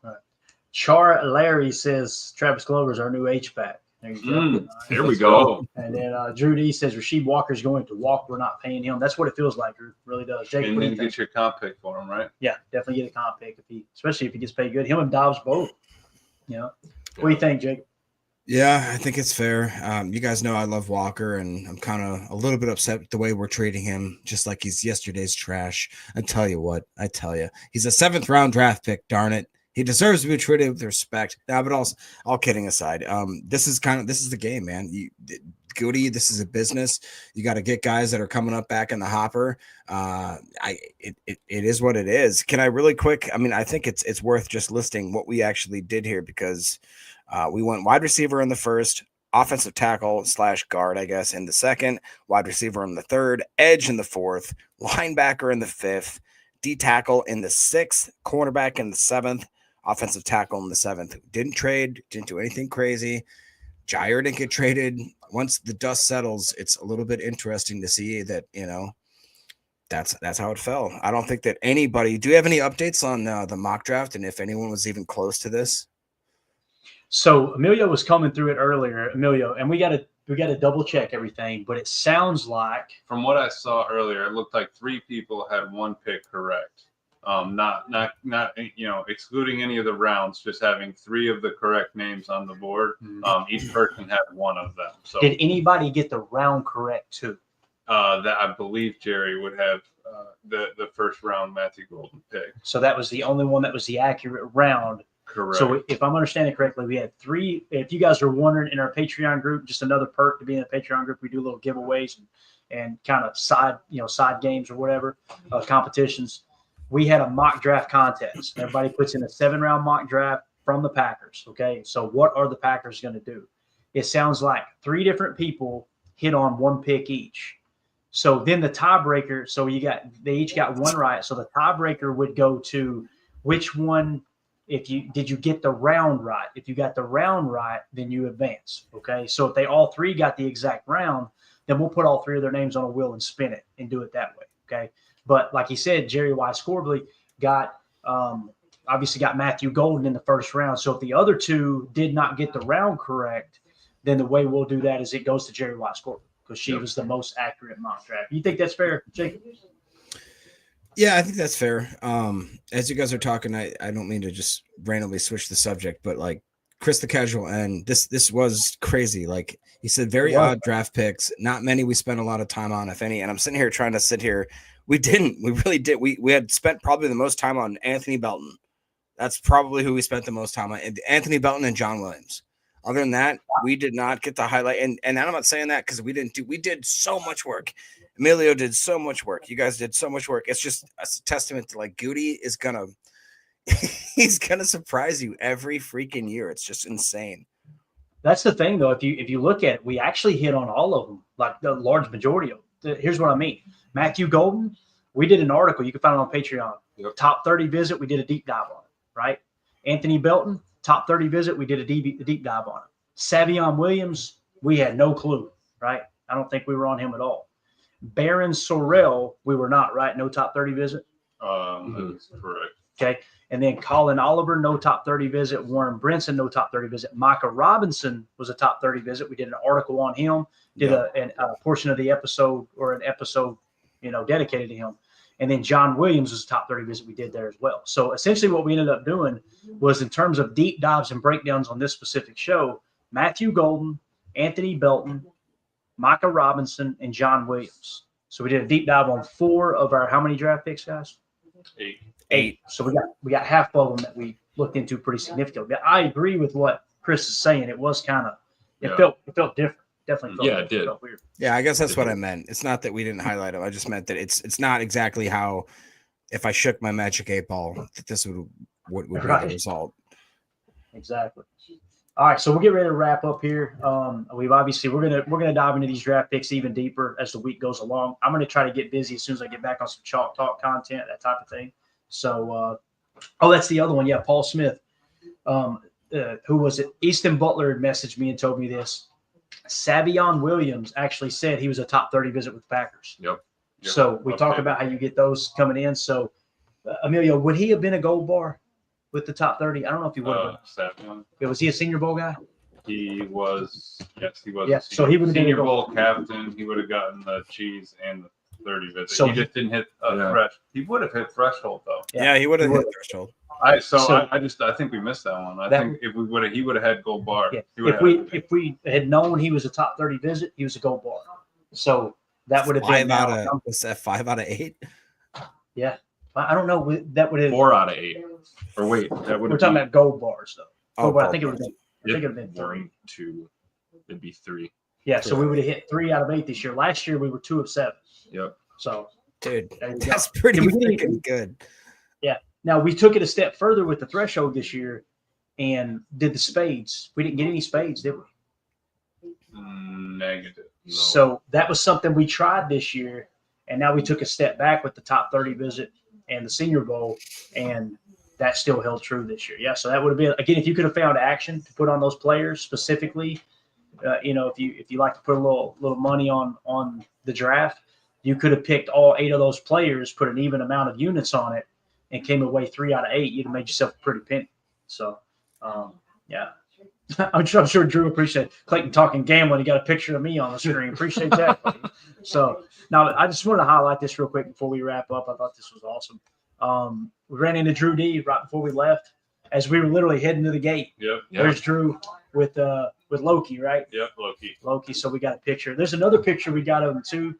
Char Larry says Travis Glover's our new H-back. There you go. There we go. And then Drew D says Rasheed Walker's going to walk. We're not paying him. That's what it feels like. Drew. It really does. Jake, And then get your comp pick for him, right? Yeah, definitely get a comp pick especially if he gets paid good. Him and Dobbs both. What do you think, Jake? Yeah, I think it's fair. You guys know I love Walker, and I'm kind of a little bit upset with the way we're treating him, just like he's yesterday's trash. I tell you, he's a 7th round draft pick. Darn it, he deserves to be treated with respect. Now, but all kidding aside, this is the game, man. Goody, this is a business. You got to get guys that are coming up back in the hopper. It is what it is. Can I really quick? I mean, I think it's worth just listing what we actually did here because. We went wide receiver in the first, offensive tackle / guard, I guess, in the 2nd, wide receiver in the 3rd, edge in the 4th, linebacker in the 5th, D tackle in the 6th, cornerback in the 7th, offensive tackle in the 7th. Didn't trade, didn't do anything crazy. Jair didn't get traded. Once the dust settles, it's a little bit interesting to see that, that's how it fell. I don't think that anybody. Do you have any updates on the mock draft and if anyone was even close to this? So Emilio was coming through it earlier, Emilio, and we got to double check everything. But it sounds like, From what I saw earlier, it looked like 3 people had 1 pick correct. Not excluding any of the rounds, just having 3 of the correct names on the board. Each person had 1 of them. So did anybody get the round correct too? that I believe Jerry would have the first round Matthew Golden pick. So that was the only one that was the accurate round. Correct. So if I'm understanding correctly, we had 3. If you guys are wondering, in our Patreon group, just another perk to be in the Patreon group, we do little giveaways and kind of side games or whatever, competitions. We had a mock draft contest. Everybody puts in a 7-round mock draft from the Packers. Okay. So what are the Packers going to do? It sounds like 3 different people hit on 1 pick each. So then the tiebreaker, they each got 1 right. So the tiebreaker would go to which one, did you get the round right? If you got the round right, then you advance. Okay. So if they all 3 got the exact round, then we'll put all 3 of their names on a wheel and spin it and do it that way. Okay. But like he said, Jerry Wise Corbly obviously got Matthew Golden in the first round. So if the other 2 did not get the round correct, then the way we'll do that is it goes to Jerry Wise Corbly because she was the most accurate mock draft. You think that's fair, Jacob? Yeah, I think that's fair. As you guys are talking, I don't mean to just randomly switch the subject, but like Chris the Casual, and this was crazy. Like he said, very odd draft picks. Not many we spent a lot of time on, if any. And I'm sitting here trying to sit here. We didn't. We really did. We had spent probably the most time on Anthony Belton. That's probably who we spent the most time on. Anthony Belton and John Williams. Other than that, we did not get the highlight. And I'm not saying that because we did so much work. Emilio did so much work. You guys did so much work. It's just a testament to like Goody is he's gonna surprise you every freaking year. It's just insane. That's the thing, though. If you look at it, we actually hit on all of them, like the large majority of them. Here's what I mean. Matthew Golden, we did an article. You can find it on Patreon. Yep. Top 30 visit, we did a deep dive on it, right? Anthony Belton, top 30 visit, we did a deep dive on it. Savion Williams, we had no clue, right? I don't think we were on him at all. Baron Sorrell, we were not, right? No top 30 visit? That's correct. Okay. And then Colin Oliver, no top 30 visit. Warren Brinson, no top 30 visit. Micah Robinson was a top 30 visit. We did an article on him, did a portion of the episode or an episode, dedicated to him. And then John Williams was a top 30 visit we did there as well. So essentially what we ended up doing was, in terms of deep dives and breakdowns on this specific show, Matthew Golden, Anthony Belton, Micah Robinson, and John Williams. So we did a deep dive on 4 of our, how many draft picks, guys? 8. So we got half of them that we looked into pretty significantly. But I agree with what Chris is saying. It was kind of, it felt different. Definitely felt Yeah, it did. felt weird. Yeah, I guess that's what I meant. It's not that we didn't highlight them. I just meant that it's not exactly how, if I shook my magic 8 ball, that this would be the result. Exactly. All right, so we'll get ready to wrap up here. We're gonna dive into these draft picks even deeper as the week goes along. I'm gonna try to get busy as soon as I get back on some Chalk Talk content, that type of thing. So, that's the other one. Yeah, Paul Smith. Who was it? Easton Butler had messaged me and told me this. Savion Williams actually said he was a top 30 visit with the Packers. Yep. So we talk about how you get those coming in. So, Emilio, would he have been a gold bar with the top 30? I don't know if he would have Savion. been. Was he a Senior Bowl guy? He was. Yes, he was. Yeah, so he would have been Senior a Bowl captain. He would have gotten the cheese and the 30 visit. So he just didn't hit He would have hit threshold though. Yeah, he would have hit threshold. I think we missed that one. I think if he would have had gold bar. Yeah. He would have If we had known he was a top 30 visit, he was a gold bar. So that would have been 5 out of 8. Yeah, I don't know. That would have 4 out of 8. Or wait, that would. We're talking about gold bars though. Oh, I think it would have been 1, 2. It'd be 3. Yeah, so we would have hit 3 out of 8 this year. Last year we were 2 of 7. Yep. So, dude, there you that's go. pretty Yeah, we didn't freaking good. Yeah. Now we took it a step further with the threshold this year and did the spades. We didn't get any spades, did we? Negative. No. So that was something we tried this year, and now we took a step back with the top 30 visit and the Senior Bowl, and that still held true this year. Yeah, so that would have been, again, if you could have found action to put on those players specifically, if you like to put a little money on the draft, you could have picked all 8 of those players, put an even amount of units on it, and came away 3 out of 8. You'd have made yourself a pretty penny. So, yeah. I'm sure Drew appreciate Clayton talking gambling. He got a picture of me on the screen. Appreciate that. So now I just wanted to highlight this real quick before we wrap up. I thought this was awesome. We ran into Drew D right before we left as we were literally heading to the gate. Yep. There's Drew with Loki, right? Yep. Loki. So we got a picture. There's another picture we got of him too,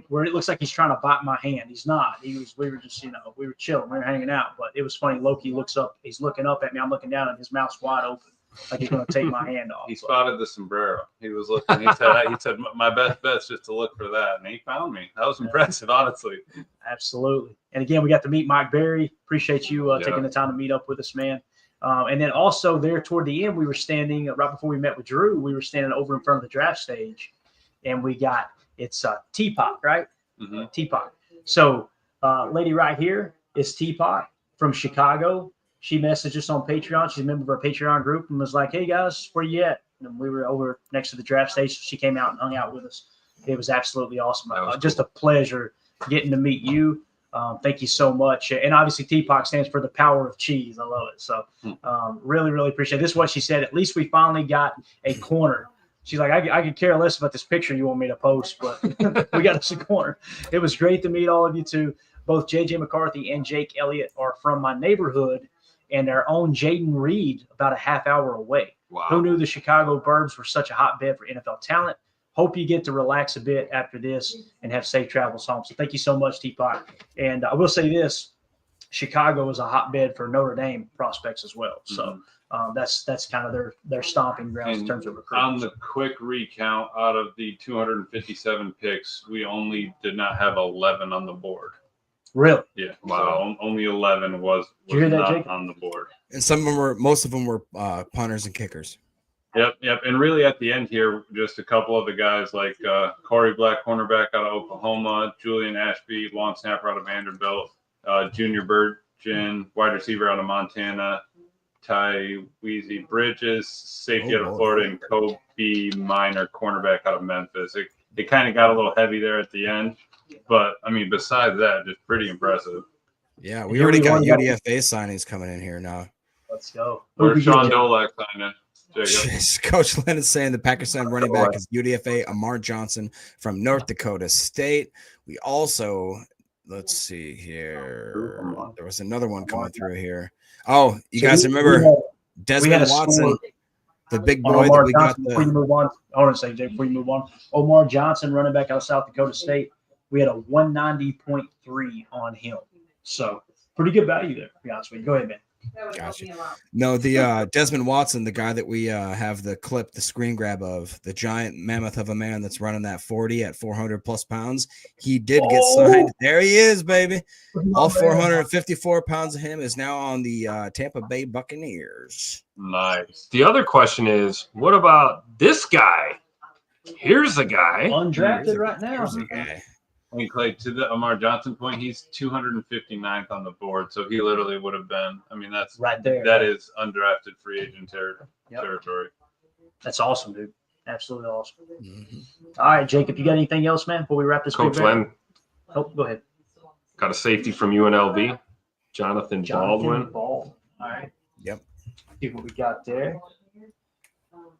where it looks like he's trying to bite my hand. He's not. We were just, we were chilling. We were hanging out. But it was funny. Loki looks up. He's looking up at me. I'm looking down, and his mouth's wide open, like he's going to take my hand off. He spotted the sombrero. He was looking. He said, my best bet's just to look for that, and he found me. That was impressive, honestly. Absolutely. And again, we got to meet Mike Berry. Appreciate you taking the time to meet up with us, man. And then also there toward the end, we were standing right before we met with Drew. We were standing over in front of the draft stage, and we got it's Teapot, right? Mm-hmm. Teapot. So, lady right here is Teapot from Chicago. She messaged us on Patreon. She's a member of our Patreon group and was like, "Hey guys, where you at?" And we were over next to the draft stage. So she came out and hung out with us. It was absolutely awesome. Just a pleasure getting to meet you. Thank you so much. And obviously TPOC stands for the power of cheese. I love it. So really, really appreciate it. This is what she said. At least we finally got a corner. She's like, I could care less about this picture you want me to post, but we got us a corner. It was great to meet all of you too. Both JJ McCarthy and Jake Elliott are from my neighborhood, and their own Jaden Reed about a half hour away. Wow. Who knew the Chicago Burbs were such a hotbed for NFL talent? Hope you get to relax a bit after this and have safe travels home. So thank you so much, Teapot. And I will say this, Chicago is a hotbed for Notre Dame prospects as well. So that's kind of their stomping grounds in terms of recruiting. On the quick recount, out of the 257 picks, we only did not have 11 on the board. Really? Yeah. Wow. So only 11 was Did you hear that, not Jacob? on the board. And most of them were punters and kickers. Yep. And really at the end here, just a couple of the guys like Corey Black, cornerback out of Oklahoma, Julian Ashby, long snapper out of Vanderbilt, Junior Burgeon, wide receiver out of Montana, Ty Weezy Bridges, safety out of Florida, and Kobe Minor, cornerback out of Memphis. It kind of got a little heavy there at the end, but I mean, besides that, just pretty impressive. Yeah, we already got UDFA signings coming in here now. Let's go. Where's Sean Dolak signing? Coach Lynn is saying the Packers signed running back is UDFA Amar Johnson from North Dakota State. We also, let's see here. There was another one coming through here. Oh, you guys remember Desmond Watson, the big boy that we got. Before you move on, I want to say, Jay, before you move on, Omar Johnson, running back out of South Dakota State. We had a 190.3 on him. So pretty good value there, to be honest with you. Go ahead, man. Gotcha. No, the Desmond Watson, the guy that we have the clip, the screen grab of, the giant mammoth of a man that's running that 40 at 400 plus pounds. He did get signed. There he is, baby. All 454 pounds of him is now on the Tampa Bay Buccaneers. Nice. The other question is, what about this guy? Here's a guy. Undrafted right now. Here's a guy. I mean, Clay, to the Amar Johnson point, he's 259th on the board, so he literally would have been. I mean, that's right there. That is undrafted free agent territory. That's awesome, dude. Absolutely awesome. All right, Jacob, you got anything else, man? Before we wrap this, Coach Len. Oh, go ahead. Got a safety from UNLV, Jonathan Baldwin. All right. Yep. See what we got there.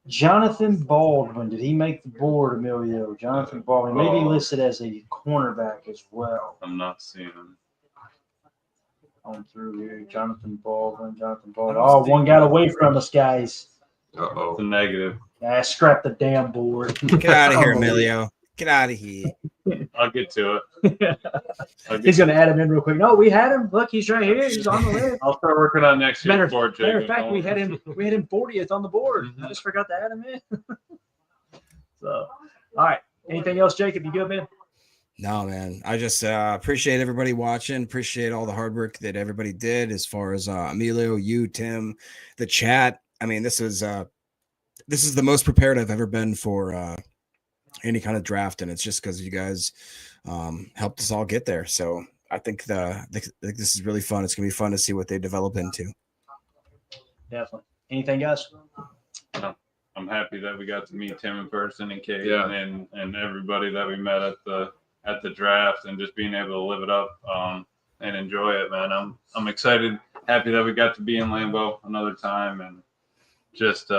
Jonathan Baldwin. Did he make the board, Emilio? Jonathan Baldwin. Maybe listed as a cornerback as well. I'm not seeing him. On through here. Jonathan Baldwin. Oh, one got away from us, guys. Uh-oh. It's a negative. Scrap the damn board. Get out of here, Emilio. Get out of here. I'll get to it. He's going to add him in real quick. No, we had him. Look, he's right here. He's on the list. I'll start working on next year's board. Matter of fact, we had him 40th on the board. I just forgot to add him in. So, all right. Anything else, Jacob? You good, man? No, man. I just appreciate everybody watching. Appreciate all the hard work that everybody did as far as Emilio, you, Tim, the chat. I mean, this was this is the most prepared I've ever been for any kind of draft, and it's just because you guys helped us all get there. So I think this is really fun. It's gonna be fun to see what they develop into. Definitely. Anything, guys? I'm happy that we got to meet Tim in person and Kate Yeah. and everybody that we met at the draft, and just being able to live it up and enjoy it, man. I'm excited, happy that we got to be in Lambeau another time, and just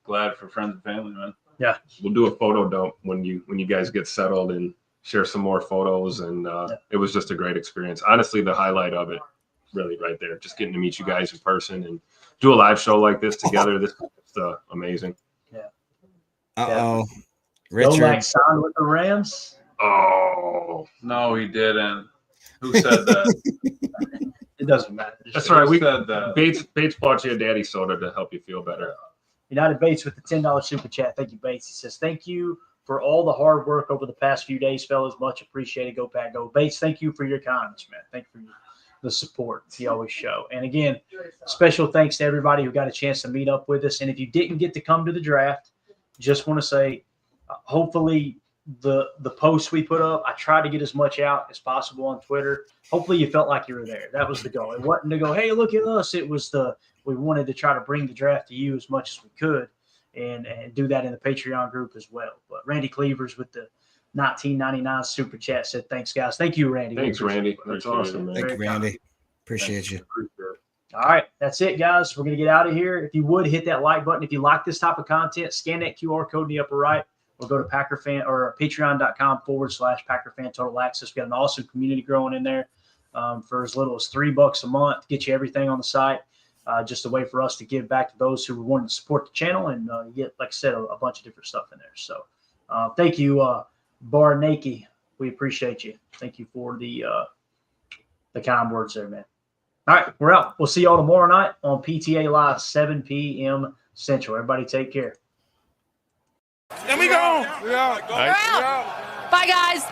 glad for friends and family, man. Yeah. We'll do a photo dump when you guys get settled and share some more photos. And it was just a great experience. Honestly, the highlight of it, really, right there, just getting to meet you guys in person and do a live show like this together. This is just, amazing. Uh-oh. Richard. Richard. Signed with the Rams? Oh, No, he didn't. Who said that? It doesn't matter. that's all right. Who We said that? Bates bought you a daddy soda to help you feel better. United Bates with the $10 super chat. Thank you, Bates. He says, thank you for all the hard work over the past few days, fellas. Much appreciated. Go Pack Go. Bates, thank you for your kindness, man. Thank you for the support you always show. And again, special thanks to everybody who got a chance to meet up with us. And if you didn't get to come to the draft, just want to say, hopefully the posts we put up, I tried to get as much out as possible on Twitter. Hopefully you felt like you were there. That was the goal. It wasn't to go, hey, look at us. It was we wanted to try to bring the draft to you as much as we could and do that in the Patreon group as well. But Randy Cleavers with the 1999 super chat said, thanks, guys. Thank you, Randy. Thanks, Randy. That's Appreciate awesome, man. Thank you, Very Randy. Appreciate you. All right, that's it, guys. We're going to get out of here. If you would, hit that like button. If you like this type of content, scan that QR code in the upper right, or go to patreon.com/PackerFan Total Access. We got an awesome community growing in there for as little as $3 a month. Get you everything on the site. Just a way for us to give back to those who wanted to support the channel, and you get, like I said, a bunch of different stuff in there. So thank you, Barnaki. We appreciate you. Thank you for the kind words there, man. All right, we're out. We'll see y'all tomorrow night on PTA Live, 7 p.m. Central. Everybody take care. And we go. Bye, guys.